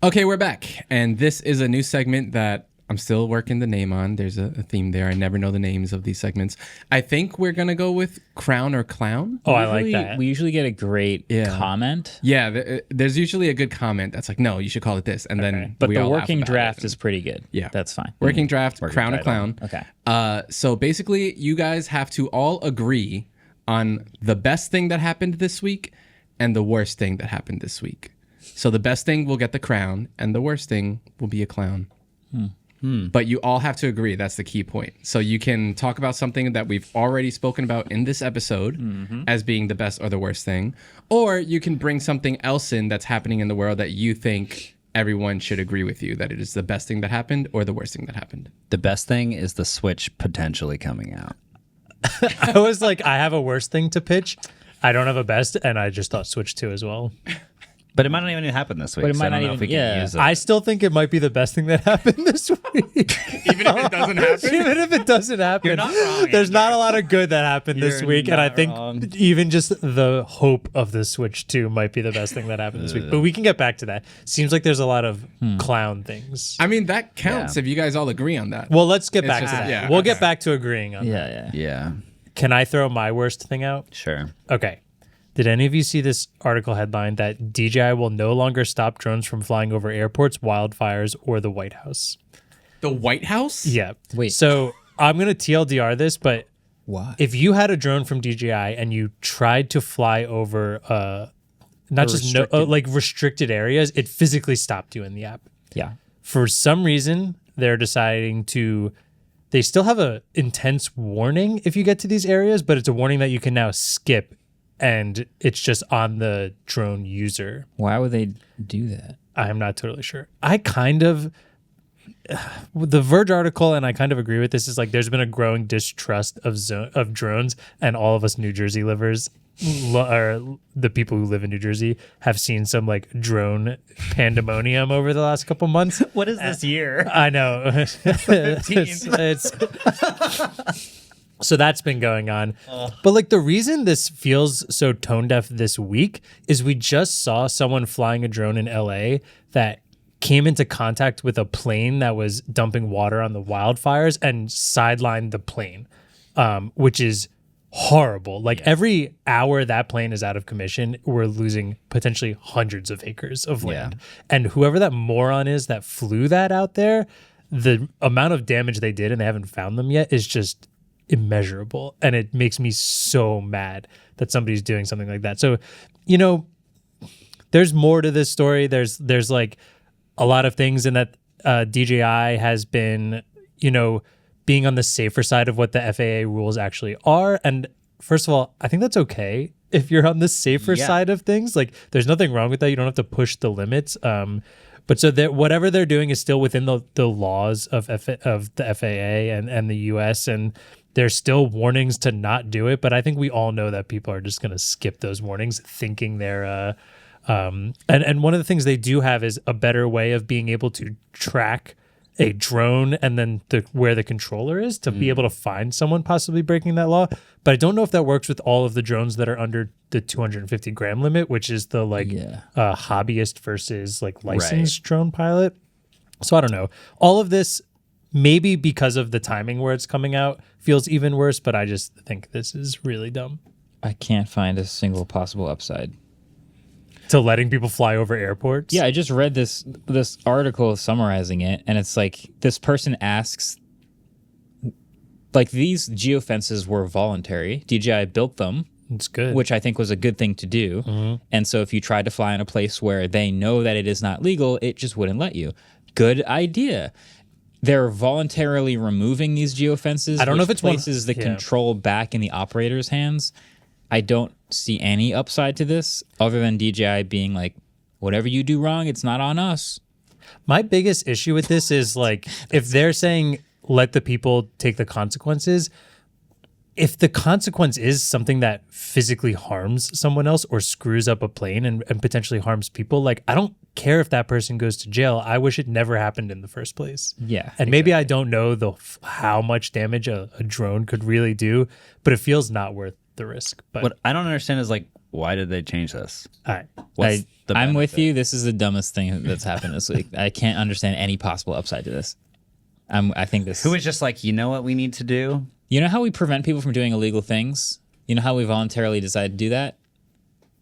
Okay, we're back. And this is a new segment that I'm still working the name on. There's a theme there. I never know the names of these segments. I think we're going to go with Crown or Clown. Oh, I like Usually- that. We usually get a great Yeah. comment, Yeah, there's usually a good comment that's like, no, you should call it this. And then but we the all laugh working about draft it. is pretty good. Yeah. That's fine. Working draft, Working Crown or title. Clown. Okay. So basically, you guys have to all agree on the best thing that happened this week and the worst thing that happened this week. So the best thing will get the crown, and the worst thing will be a clown. But you all have to agree. That's the key point. So you can talk about something that we've already spoken about in this episode as being the best or the worst thing, or you can bring something else in that's happening in the world that you think everyone should agree with you that it is the best thing that happened or the worst thing that happened. The best thing is the Switch potentially coming out. I was like, I have a worse thing to pitch. I don't have a best, and I just thought Switch 2 as well. But it might not even happen this week. But it so might I don't not know if we even- can yeah. use it. I still think it might be the best thing that happened this week. Even if it doesn't happen? Even if it doesn't happen, not wrong, there's not a lot of good that happened this You're week, and I not think wrong. even just the hope of the Switch 2 might be the best thing that happened this week. But we can get back to that. Seems like there's a lot of clown things. I mean, that counts if you guys all agree on that. Well, let's get back to just- that. yeah, We'll okay. get back to agreeing on that. Yeah. Yeah. Can I throw my worst thing out? Sure. Okay. Did any of you see this article headline that DJI will no longer stop drones from flying over airports, wildfires, or the White House? The White House? Yeah. Wait. So I'm going to TLDR this, but Why? If you had a drone from DJI and you tried to fly over not just restricted areas, it physically stopped you in the app. Yeah. For some reason, they're deciding to. They still have a intense warning if you get to these areas, but it's a warning that you can now skip, and it's just on the drone user. Why would they do that? I'm not totally sure. I kind of the Verge article, and I kind of agree with this, is like there's been a growing distrust of drones, and all of us New Jersey livers, or the people who live in New Jersey, have seen some like drone pandemonium over the last couple months. What is this year? I know. it's so that's been going on. But like the reason this feels so tone deaf this week is we just saw someone flying a drone in LA that came into contact with a plane that was dumping water on the wildfires and sidelined the plane, which is horrible. Like every hour that plane is out of commission, we're losing potentially hundreds of acres of land. And whoever that moron is that flew that out there, the amount of damage they did, and they haven't found them yet, is just immeasurable. And it makes me so mad that somebody's doing something like that. So, you know, there's more to this story. There's like a lot of things in that DJI has been, you know, being on the safer side of what the FAA rules actually are. And first of all, I think that's okay if you're on the safer side of things. Like, there's nothing wrong with that. You don't have to push the limits. But so that whatever they're doing is still within the laws of the FAA and the US, and there's still warnings to not do it. But I think we all know that people are just going to skip those warnings, thinking they're and one of the things they do have is a better way of being able to track a drone and then where the controller is to be able to find someone possibly breaking that law. But I don't know if that works with all of the drones that are under the 250 gram limit, which is the hobbyist versus like licensed drone pilot. So I don't know. All of this, maybe because of the timing where it's coming out, feels even worse. But I just think this is really dumb. I can't find a single possible upside to letting people fly over airports. Yeah, I just read this article summarizing it, and it's like this person asks, like, these geofences were voluntary. DJI built them. It's good. Which I think was a good thing to do. Mm-hmm. And so if you tried to fly in a place where they know that it is not legal, it just wouldn't let you. Good idea. They're voluntarily removing these geofences. I don't know if it's places the control back in the operator's hands. I don't see any upside to this other than DJI being like, whatever you do wrong, it's not on us. My biggest issue with this is like, if they're saying let the people take the consequences, if the consequence is something that physically harms someone else or screws up a plane and potentially harms people, like, I don't care if that person goes to jail. I wish it never happened in the first place. Yeah. And maybe I don't know how much damage a drone could really do, but it feels not worth the risk. But what I don't understand is, like, why did they change this? I'm with you. This is the dumbest thing that's happened this week. I can't understand any possible upside to this. I think this. Who is just like, you know what we need to do? You know how we prevent people from doing illegal things? You know how we voluntarily decide to do that?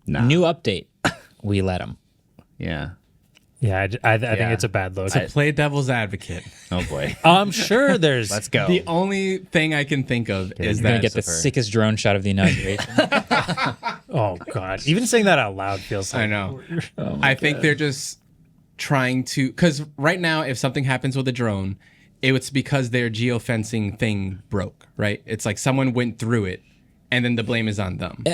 No. New update. We let them. Yeah. Yeah, I think it's a bad look. To play devil's advocate. Oh, boy. I'm sure there's... Let's go. The only thing I can think of is You're going that... to get the sickest drone shot of the inauguration. Oh, God. Even saying that out loud feels like... I know. I think they're just trying to... Because right now, if something happens with a drone, it's because their geofencing thing broke, right? It's like someone went through it, and then the blame is on them.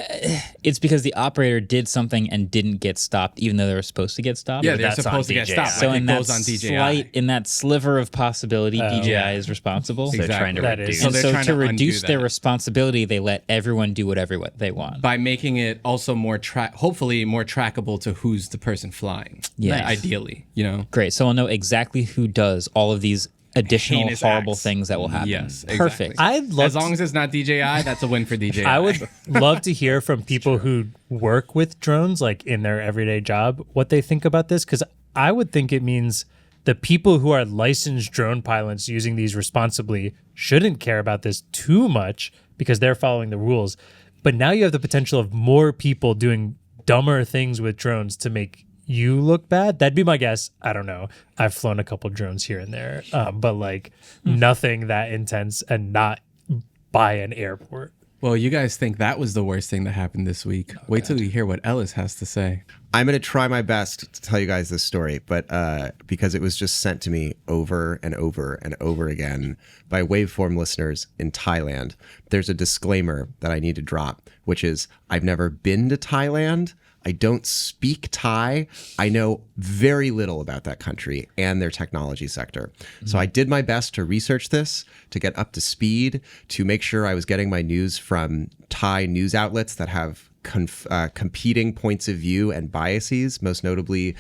It's because the operator did something and didn't get stopped, even though they were supposed to get stopped. Yeah, they're supposed to get stopped. So like in it that goes on DJI. in that sliver of possibility, DJI is responsible. So they're trying to reduce. And so trying to to reduce undo their that. responsibility, they let everyone do whatever they want. By making it also more hopefully more trackable to who's the person flying. Yes. Ideally, you know. Great. So we'll know exactly who does all of these additional Heinous horrible acts. things that will happen. Yes, exactly. Perfect. As long as it's not DJI, that's a win for DJI. I would love to hear from people who work with drones, like in their everyday job, what they think about this, because I would think it means the people who are licensed drone pilots using these responsibly shouldn't care about this too much because they're following the rules. But now you have the potential of more people doing dumber things with drones to make you look bad. That'd be my guess. I don't know. I've flown a couple drones here and there, but like nothing that intense and not by an airport. Well, you guys think that was the worst thing that happened this week. Wait till you hear what Ellis has to say. I'm going to try my best to tell you guys this story, but because it was just sent to me over and over and over again by Waveform listeners in Thailand, there's a disclaimer that I need to drop, which is I've never been to Thailand. I don't speak Thai. I know very little about that country and their technology sector. So I did my best to research this, to get up to speed, to make sure I was getting my news from Thai news outlets that have competing points of view and biases, most notably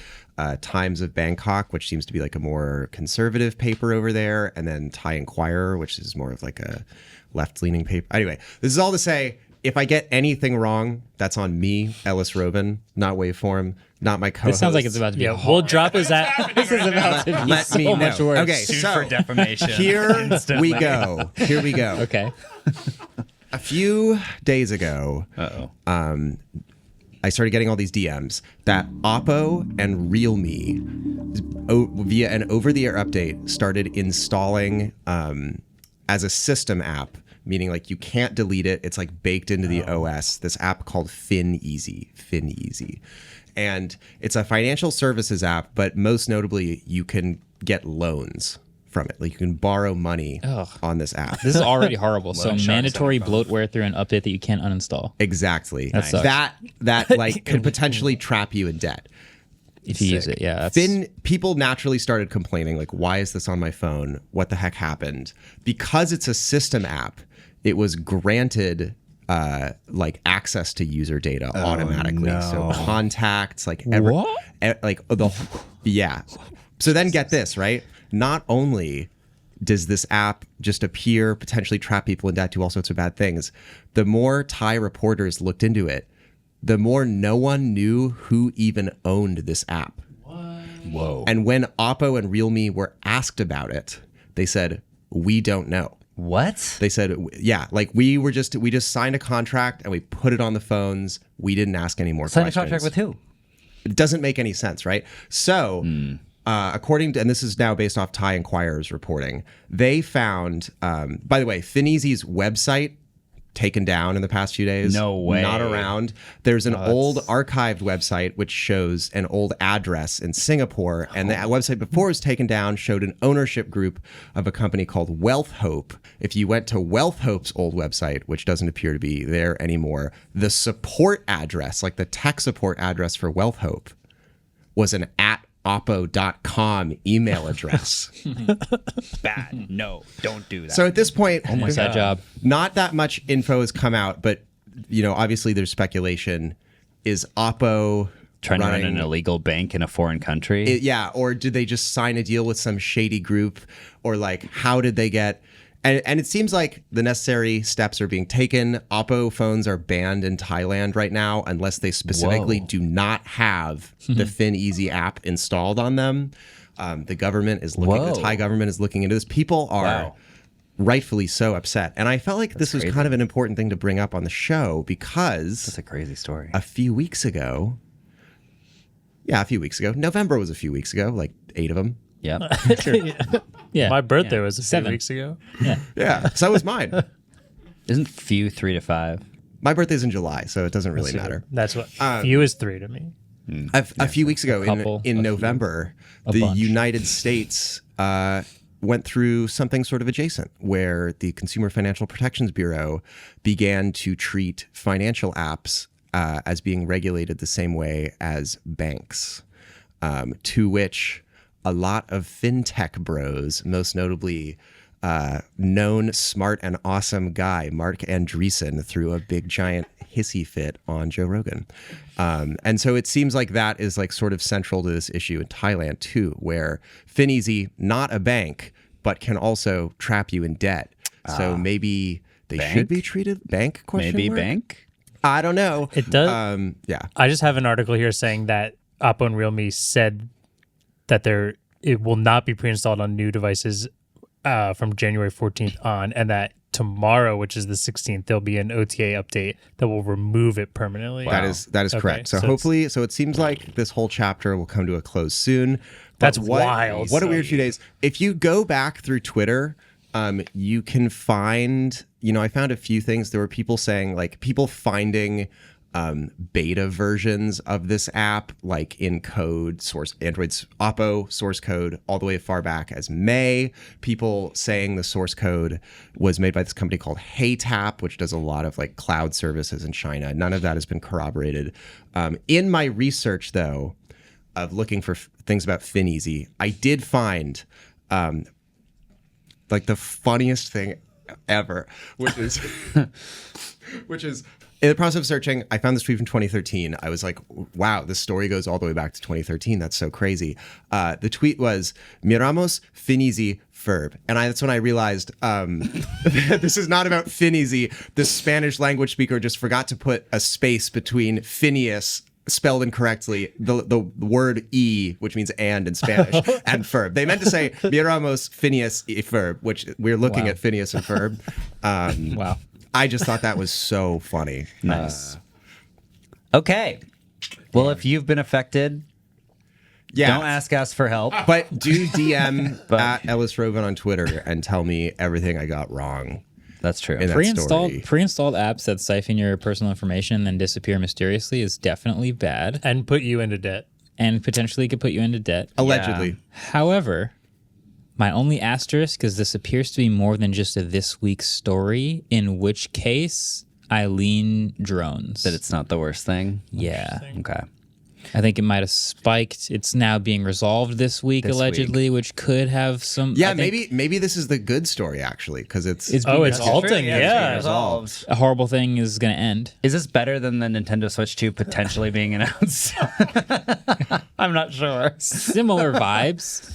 Times of Bangkok, which seems to be like a more conservative paper over there, and then Thai Inquirer, which is more of like a left-leaning paper. Anyway, this is all to say, if I get anything wrong, that's on me, Ellis Robin, not Waveform, not my co-host. This sounds like it's about to be. We'll drop his This is about to be Let so me know. much worse. Okay, Sued so for defamation. here we go. Here we go. Okay. A few days ago, I started getting all these DMs that Oppo and Realme, via an over-the-air update, started installing as a system app, meaning like you can't delete it. It's like baked into the OS, this app called FinEasy. And it's a financial services app, but most notably, you can get loans from it. Like you can borrow money on this app. This is already horrible. So mandatory bloatware through an update that you can't uninstall. Exactly. That sucks. That like can potentially trap you in debt. If you use it, yeah. That's... People naturally started complaining, like, why is this on my phone? What the heck happened? Because it's a system app, it was granted like access to user data automatically. No. So contacts, like yeah. So then get this, right? Not only does this app just appear, potentially trap people in debt, do all sorts of bad things, the more Thai reporters looked into it, the more no one knew who even owned this app. Whoa. And when Oppo and Realme were asked about it, they said, we don't know. What? They said, yeah, like we just signed a contract and we put it on the phones. We didn't ask any more Signed questions. a contract with who? It doesn't make any sense, right? So, according to, and this is now based off Thai Inquirer's reporting, they found, by the way, FinEasy's website taken down in the past few days. No way. Not around. There's an old archived website which shows an old address in Singapore, and the website before it was taken down showed an ownership group of a company called Wealth Hope. If you went to Wealth Hope's old website, which doesn't appear to be there anymore, the support address, like the tech support address for Wealth Hope, was an @oppo.com email address. Bad. No, don't do that. So at this point, Almost that job. not that much info has come out, but obviously there's speculation. Is Oppo trying to run an illegal bank in a foreign country? Or did they just sign a deal with some shady group? Or like, how did they get... And it seems like the necessary steps are being taken. Oppo phones are banned in Thailand right now unless they specifically do not have the FinEasy app installed on them. The government is looking. The Thai government is looking into this. People are rightfully so upset, and I felt like this was kind of an important thing to bring up on the show because That's a crazy story. a few weeks ago. November was a few weeks ago, like 8 of them. Yep. Yeah. My birthday was a few 7 weeks ago. Yeah, so was mine. Isn't few 3 to 5? My birthday's in July, so it doesn't really matter. That's what few is 3 to me. A few weeks ago, couple, in a November, a the bunch. United States went through something sort of adjacent, where the Consumer Financial Protections Bureau began to treat financial apps as being regulated the same way as banks, to which a lot of fintech bros, most notably known smart and awesome guy Mark Andreessen, threw a big giant hissy fit on Joe Rogan. And so it seems like that is like sort of central to this issue in Thailand too, where FinEasy, not a bank, but can also trap you in debt. So maybe they should be treated bank question Maybe mark? bank? I don't know. It does. Yeah. I just have an article here saying that Oppo and Realme said that it will not be pre-installed on new devices from January 14th on, and that tomorrow, which is the 16th, there'll be an OTA update that will remove it permanently. That is correct. So hopefully, so it seems like this whole chapter will come to a close soon. But That's wild. What a weird few days. If you go back through Twitter, You can find, I found a few things. There were people saying, like, people finding beta versions of this app, like in code source, Android's Oppo source code, all the way far back as May. People saying the source code was made by this company called HeyTap, which does a lot of like cloud services in China. None of that has been corroborated. In my research, though, of looking for things about FinEasy, I did find like the funniest thing ever, which is in the process of searching, I found this tweet from 2013. I was like, wow, this story goes all the way back to 2013. That's so crazy. The tweet was, Miramos FinEasy verb. And that's when I realized this is not about FinEasy. The Spanish language speaker just forgot to put a space between Phineas, spelled incorrectly, the word E, which means and in Spanish, and verb. They meant to say, Miramos Phineas y verb, which we're looking at Phineas and verb. Wow. I just thought that was so funny. Nice. Okay. Well, if you've been affected, don't ask us for help. But do DM at Ellis Rogan on Twitter and tell me everything I got wrong. That's true. In that story. Pre-installed apps that siphon your personal information and then disappear mysteriously is definitely bad. And put you into debt. And potentially could put you into debt. Allegedly. However, my only asterisk is this appears to be more than just a this week's story, in which case I lean drones. That it's not the worst thing? Yeah. Okay. I think it might have spiked. It's now being resolved this week, allegedly, which could have some... Yeah, maybe this is the good story, actually, because it's halting. Yeah, resolved. A horrible thing is going to end. Is this better than the Nintendo Switch 2 potentially being announced? I'm not sure. Similar vibes.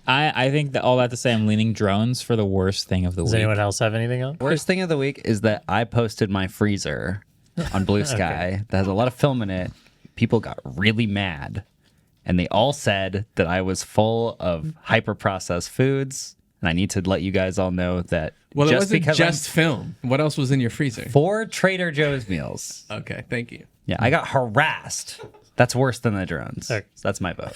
I think that all that to say, I'm leaning drones for the worst thing of the week. Does anyone else have anything else? Worst thing of the week is that I posted my freezer on Blue Sky that has a lot of film in it. People got really mad, and they all said that I was full of hyper-processed foods, and I need to let you guys all know that Well, just it wasn't because just film. What else was in your freezer? 4 Trader Joe's meals. Okay, thank you. Yeah, I got harassed. That's worse than the drones. Okay. So that's my vote.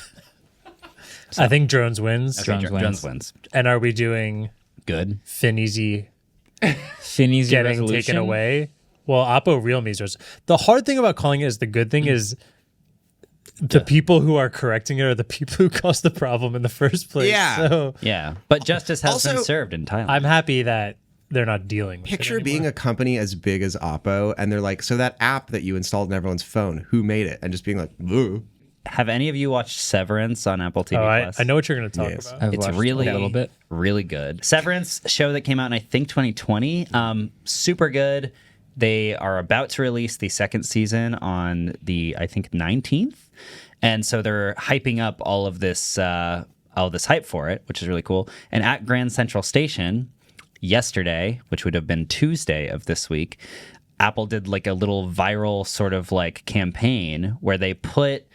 I think drones wins. Okay, Drones wins. And are we doing Good. FinEasy Finney's getting resolution? taken away? Well, Oppo Realme is... The hard thing about calling it is the good thing is the people who are correcting it are the people who caused the problem in the first place. Yeah. So Yeah, but justice has been Also, served in Thailand. I'm happy that they're not dealing with Picture it being a company as big as Oppo, and they're like, so that app that you installed in everyone's phone, who made it? And just being like, ooh. Have any of you watched Severance on Apple TV+. I know what you're going to talk Yes. about. I've It's watched really a little bit. really good. Severance show that came out in I think 2020. Super good. They are about to release the second season on the I think 19th, and so they're hyping up all this hype for it, which is really cool. And at Grand Central Station yesterday, which would have been Tuesday of this week, Apple did like a little viral sort of like campaign where they put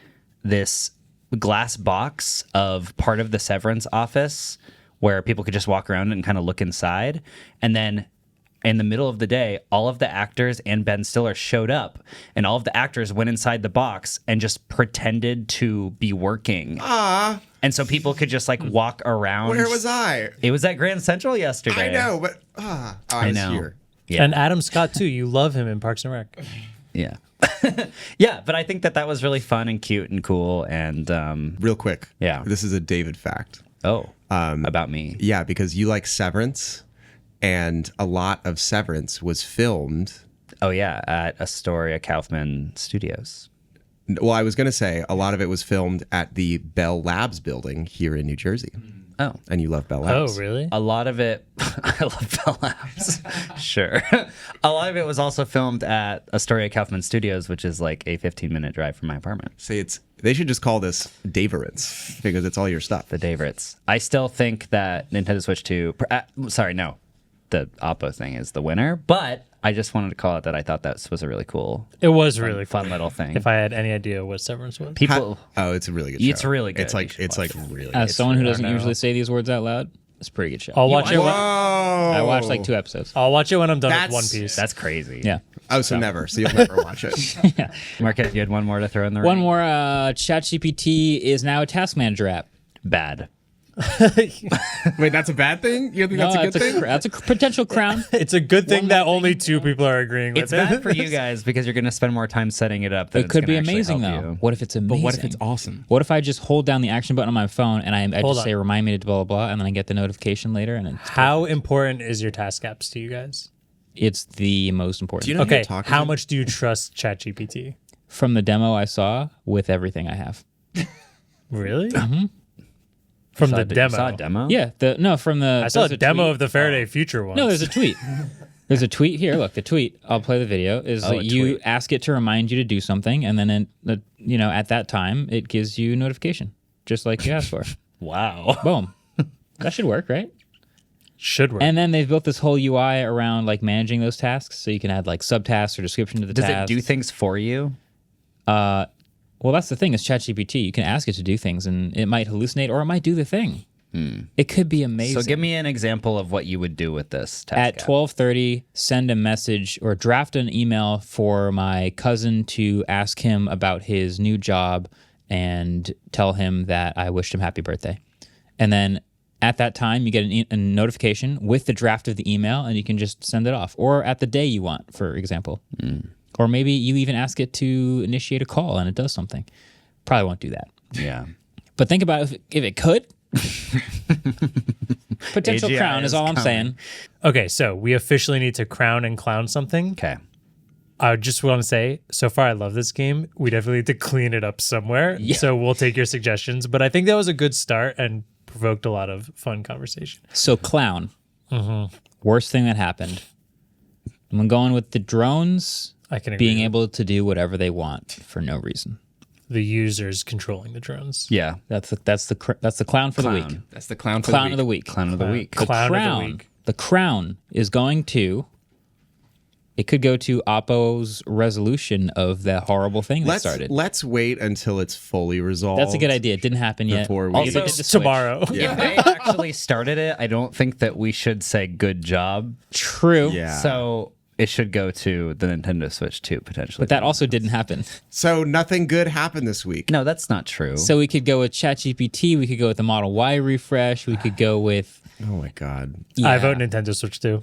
this glass box of part of the Severance office where people could just walk around and kind of look inside. And then in the middle of the day, all of the actors and Ben Stiller showed up, and all of the actors went inside the box and just pretended to be working. And so people could just like walk around. Where was I? It was at Grand Central yesterday. I know, but I was know. here. Yeah. And Adam Scott, too. You love him in Parks and Rec. Yeah. Yeah, but I think that was really fun and cute and cool. And Real quick. Yeah. This is a David fact. about me. Yeah, because you like Severance, and a lot of Severance was filmed. Oh, yeah, at Astoria Kaufman Studios. Well, I was going to say a lot of it was filmed at the Bell Labs building here in New Jersey. Oh. And you love Bell Oh, Labs. really? A lot of it, I love Bell Labs. Sure. A lot of it was also filmed at Astoria Kaufman Studios, which is like a 15-minute drive from my apartment. Say they should just call this Daverance because it's all your stuff. The Davritz. I still think that Nintendo Switch 2, the Oppo thing is the winner, but I just wanted to call it that I thought that was a really cool, It was really fun cool. little thing. If I had any idea what Severance was. People, It's a really good show. It's really good. It's like You should really As someone who really doesn't hard usually say these words out loud, it's a pretty good show. I'll watch it. Whoa! I watched like 2 episodes. I'll watch it when I'm done with That's- One Piece. that's crazy. Yeah. Oh, so never. So you'll never watch it. Marquette, you had one more to throw in the One ring? more. ChatGPT is now a task manager app. Bad. Wait, that's a bad thing? You think that's a good thing? That's a potential crown. It's a good thing that only 2 people are agreeing with It's it. bad for you guys because you're going to spend more time setting it up. Than It could it's be gonna actually amazing help though. you. What if it's amazing? But what if it's awesome? What if I just hold down the action button on my phone and I Hold just on. say remind me to blah blah blah, and then I get the notification later, and How important is your task apps to you guys? it's the most important. Do you know who Okay, you're talking how to? much do you trust ChatGPT? From the demo I saw with everything I have. Really? Mm-hmm. From the You demo. saw a demo? Yeah, from the I saw a there's demo tweet. of the Faraday Future one. No, there's a tweet. There's a tweet here. Look, the tweet. I'll play the video. Is Oh, that a you tweet. ask it to remind you to do something, and then at that time it gives you notification, just like you asked for. Wow. Boom. That should work, right? Should work. And then they've built this whole UI around like managing those tasks, so you can add like subtasks or description to the Does task. it do things for you? Well, that's the thing. Is ChatGPT. You can ask it to do things, and it might hallucinate or it might do the thing. It could be amazing. So give me an example of what you would do with this task At app. 12:30, send a message or draft an email for my cousin to ask him about his new job and tell him that I wished him happy birthday. And then at that time, you get a notification with the draft of the email, and you can just send it off. Or at the day you want, for example. Or maybe you even ask it to initiate a call, and it does something. Probably won't do that. Yeah. But think about if it could. Potential AGI crown is is all I'm coming. saying. Okay, so we officially need to crown and clown something. Okay. I just want to say, so far I love this game. We definitely need to clean it up somewhere. Yeah. So we'll take your suggestions. But I think that was a good start and provoked a lot of fun conversation. So clown. Worst thing that happened. I'm going with the drones I can agree. being able to do whatever they want for no reason. The users controlling the drones. Yeah. That's the clown for the week. Clown. That's the clown for Clown the of the week. week. Clown of the week. The Clown of the crown. week. The crown is going to. It could go to Oppo's resolution of that horrible thing that started. Let's wait until it's fully resolved. That's a good idea. It didn't happen yet. Before we- Neither Also, did the Switch. Tomorrow. If they actually started it, I don't think that we should say good job. True. Yeah. So it should go to the Nintendo Switch 2 potentially. But that also didn't happen. So nothing good happened this week. No, that's not true. So we could go with ChatGPT. We could go with the Model Y refresh. We could go with. Oh my god. I vote Nintendo Switch 2.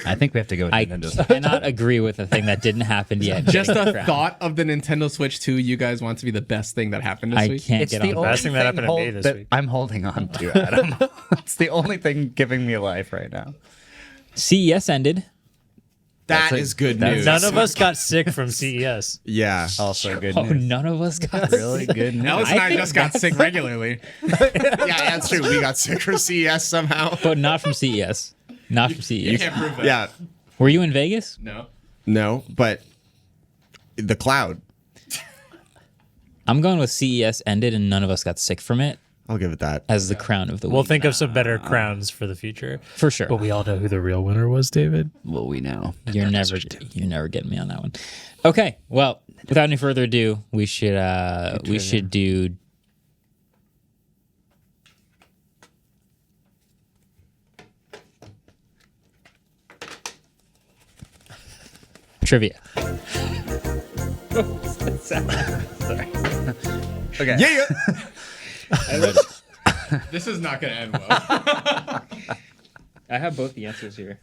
I think we have to go with I Nintendo Switch. cannot agree with the thing that didn't happen yet. Just Getting the crown. thought of the Nintendo Switch 2 you guys want to be the best thing that happened this I week? can't It's get the on only that. Best thing that happened to me this that week. I'm holding on to, Adam. It's the only thing giving me life right now. CES ended. That That's is good that's- news. None of us got sick from CES. Yeah. Also good Oh, news. none of us got Really good news. Alice and I think just got sick regularly. Yeah, that's true. We got sick from CES somehow. but not from CES. Not from You CES. can't prove that. Yeah. Were you in Vegas? No. No, but the cloud. I'm going with CES ended and none of us got sick from it I'll give it that. as the crown of the We'll week. think of some better crowns for the future. For sure. But we all know who the real winner was, David. Well, we know. You're never getting me on that one. Okay, well, without any further ado, we should do trivia. Okay. Yeah. This is not going to end well. I have both the answers here.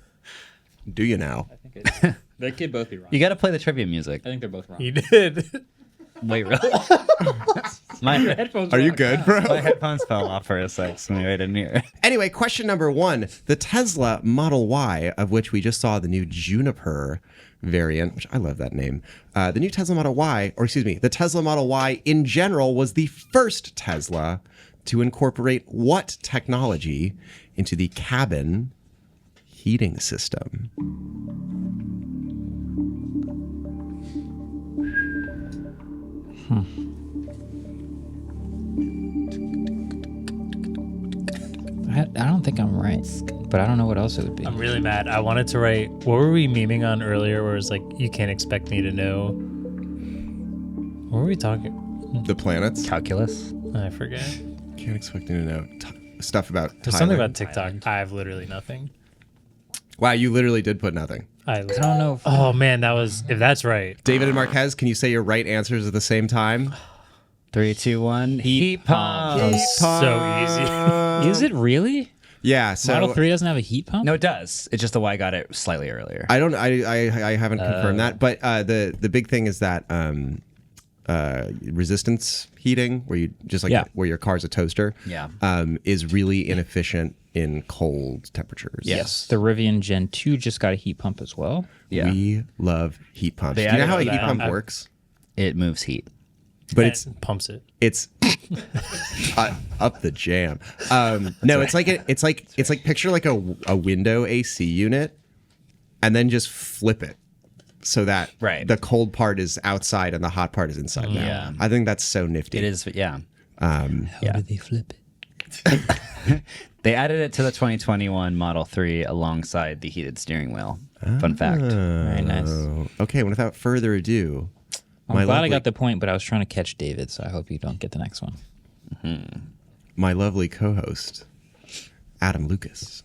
Do you now? They could both be wrong. You got to play the trivia music. I think they're both wrong. He did. Wait, really? my Headphones Are you wrong. good, bro? my headphones fell off for a sec, so maybe I didn't hear. Anyway, question number 1. The Tesla Model Y, of which we just saw the new Juniper variant, which I love that name. The new Tesla Model Y, or excuse me, the Tesla Model Y in general was the first Tesla to incorporate what technology into the cabin heating system? I don't think I'm right, but I don't know what else it would be. I'm really mad. I wanted to write, what were we memeing on earlier where it was like, you can't expect me to know. What were we talking? The planets? Calculus? I forget. Can't expect you to know stuff about There's something Thailand. about TikTok. I have literally nothing. Wow, you literally did put nothing. I don't know. Oh man, if that's right. David and Marquez, can you say your right answers at the same time? 3, 2, 1. Heat pump. So easy. Is it really? Yeah. So Model 3 doesn't have a heat pump? No, it does. It's just the Y got it slightly earlier. I don't. I haven't confirmed that, but the big thing is that resistance heating, where you just like where your car's a toaster, is really inefficient in cold temperatures. Yes. The Rivian Gen 2 just got a heat pump as well. Yeah. We love heat pumps. They Do you know how a added heat that. pump works? It moves heat. But it's pumps it. It's up the jam. No, it's like picture like a window AC unit, and then just flip it so that the cold part is outside and the hot part is inside. Now. Yeah. I think that's so nifty. It is. Yeah. How do they flip it? They added it to the 2021 Model 3 alongside the heated steering wheel. Fun fact. Very nice. Okay, well, without further ado, I'm glad I got the point, but I was trying to catch David, so I hope you don't get the next one. My lovely co-host, Adam Lucas.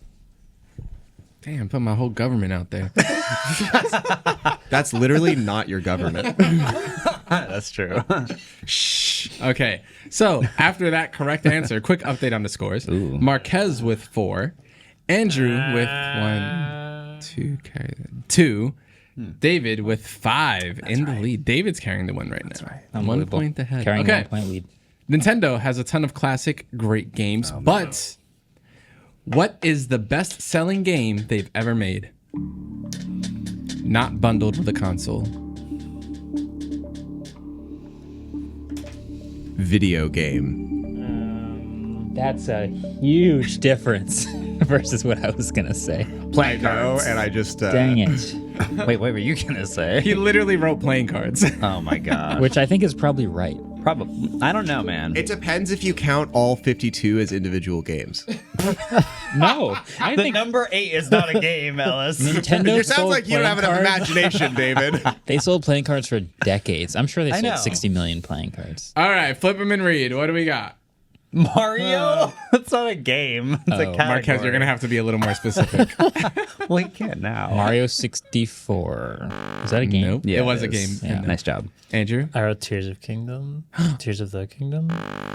Damn, put my whole government out there. That's literally not your government. That's true. Shh. Okay. So after that correct answer, quick update on the scores. Marquez with 4. Andrew with 2. David with 5 in the lead. David's carrying the one right now. That's right. 1 point ahead. Carrying 1 point lead. Nintendo has a ton of classic, great games, but what is the best-selling game they've ever made? Not bundled with a console. Video game. That's a huge difference versus what I was going to say. Playing cards. And I just... Dang it. Wait, what were you going to say? He literally wrote playing cards. Oh, my God. Which I think is probably right. Probably. I don't know, man. It depends if you count all 52 as individual games. No. I think number 8 is not a game, Ellis. Nintendo It sounds like you don't have enough imagination, David. They sold playing cards for decades. I'm sure they know. sold 60 million playing cards. All right, flip them and read. What do we got? Mario? That's not a game. It's a category. Marquez, you're going to have to be a little more specific. Well, you can't now. Mario 64. Is that a game? Nope. Yeah, it was a game. is. Yeah. Nice job. Andrew? I wrote Tears of Kingdom. Tears of the Kingdom.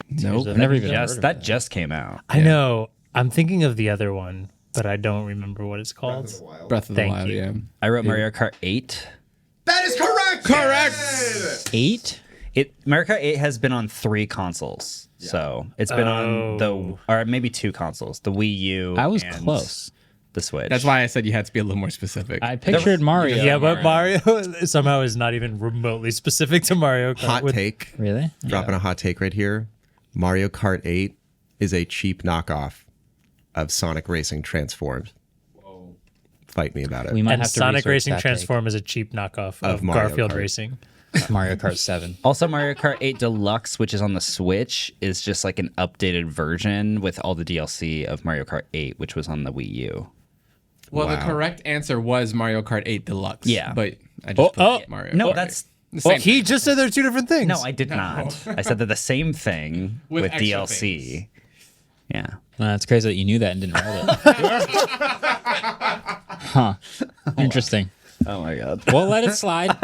Nope. I've never even heard of That just came out. I know. I'm thinking of the other one, but I don't remember what it's called. Breath of the Thank Wild, you. yeah. I wrote Mario Kart 8. That is correct! Correct! 8? Mario Kart 8 has been on 3 consoles. So it's been on or maybe 2 consoles. The Wii U. I was and close. The Switch. That's why I said you had to be a little more specific. I pictured Mario. Yeah, but Mario somehow is not even remotely specific to Mario Kart. Hot take. Really? Dropping a hot take right here. Mario Kart 8 is a cheap knockoff of Sonic Racing Transformed. Whoa. Fight me about it. We might And have to Sonic research Racing that Transform is a cheap knockoff of Mario Garfield Kart. Racing. take. Mario Kart 7. Also, Mario Kart 8 Deluxe, which is on the Switch, is just like an updated version with all the DLC of Mario Kart 8, which was on the Wii U. Well, the Wow. correct answer was Mario Kart 8 Deluxe. Yeah. But I just put Mario No, Kart that's 8. The same He just said they're 2 different things. no, I did not. I said they're the same thing With with extra DLC. things. Yeah. It's crazy that you knew that and didn't write it. Huh. Interesting. Oh my God. We'll let it slide.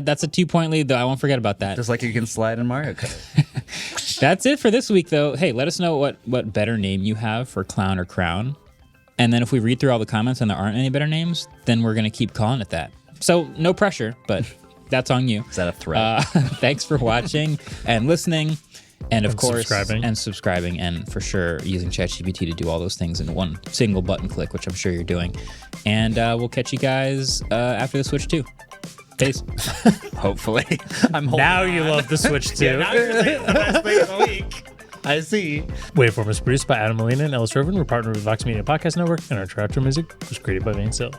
That's a 2-point lead, though. I won't forget about that. Just like you can slide in Mario Kart. That's it for this week, though. Hey, let us know what better name you have for clown or crown. And then if we read through all the comments and there aren't any better names, then we're going to keep calling it that. So no pressure, but that's on you. Is that a threat? Thanks for watching and listening. And of course, subscribing. and for sure using ChatGPT to do all those things in one single button click, which I'm sure you're doing. And we'll catch you guys after the Switch 2. Peace. Hopefully. Now you love the Switch too. I see. Waveform is produced by Adam Molina and Ellis Rovin. We're partnered with Vox Media Podcast Network, and our outro music was created by Vane Sill.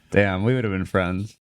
Damn, we would have been friends.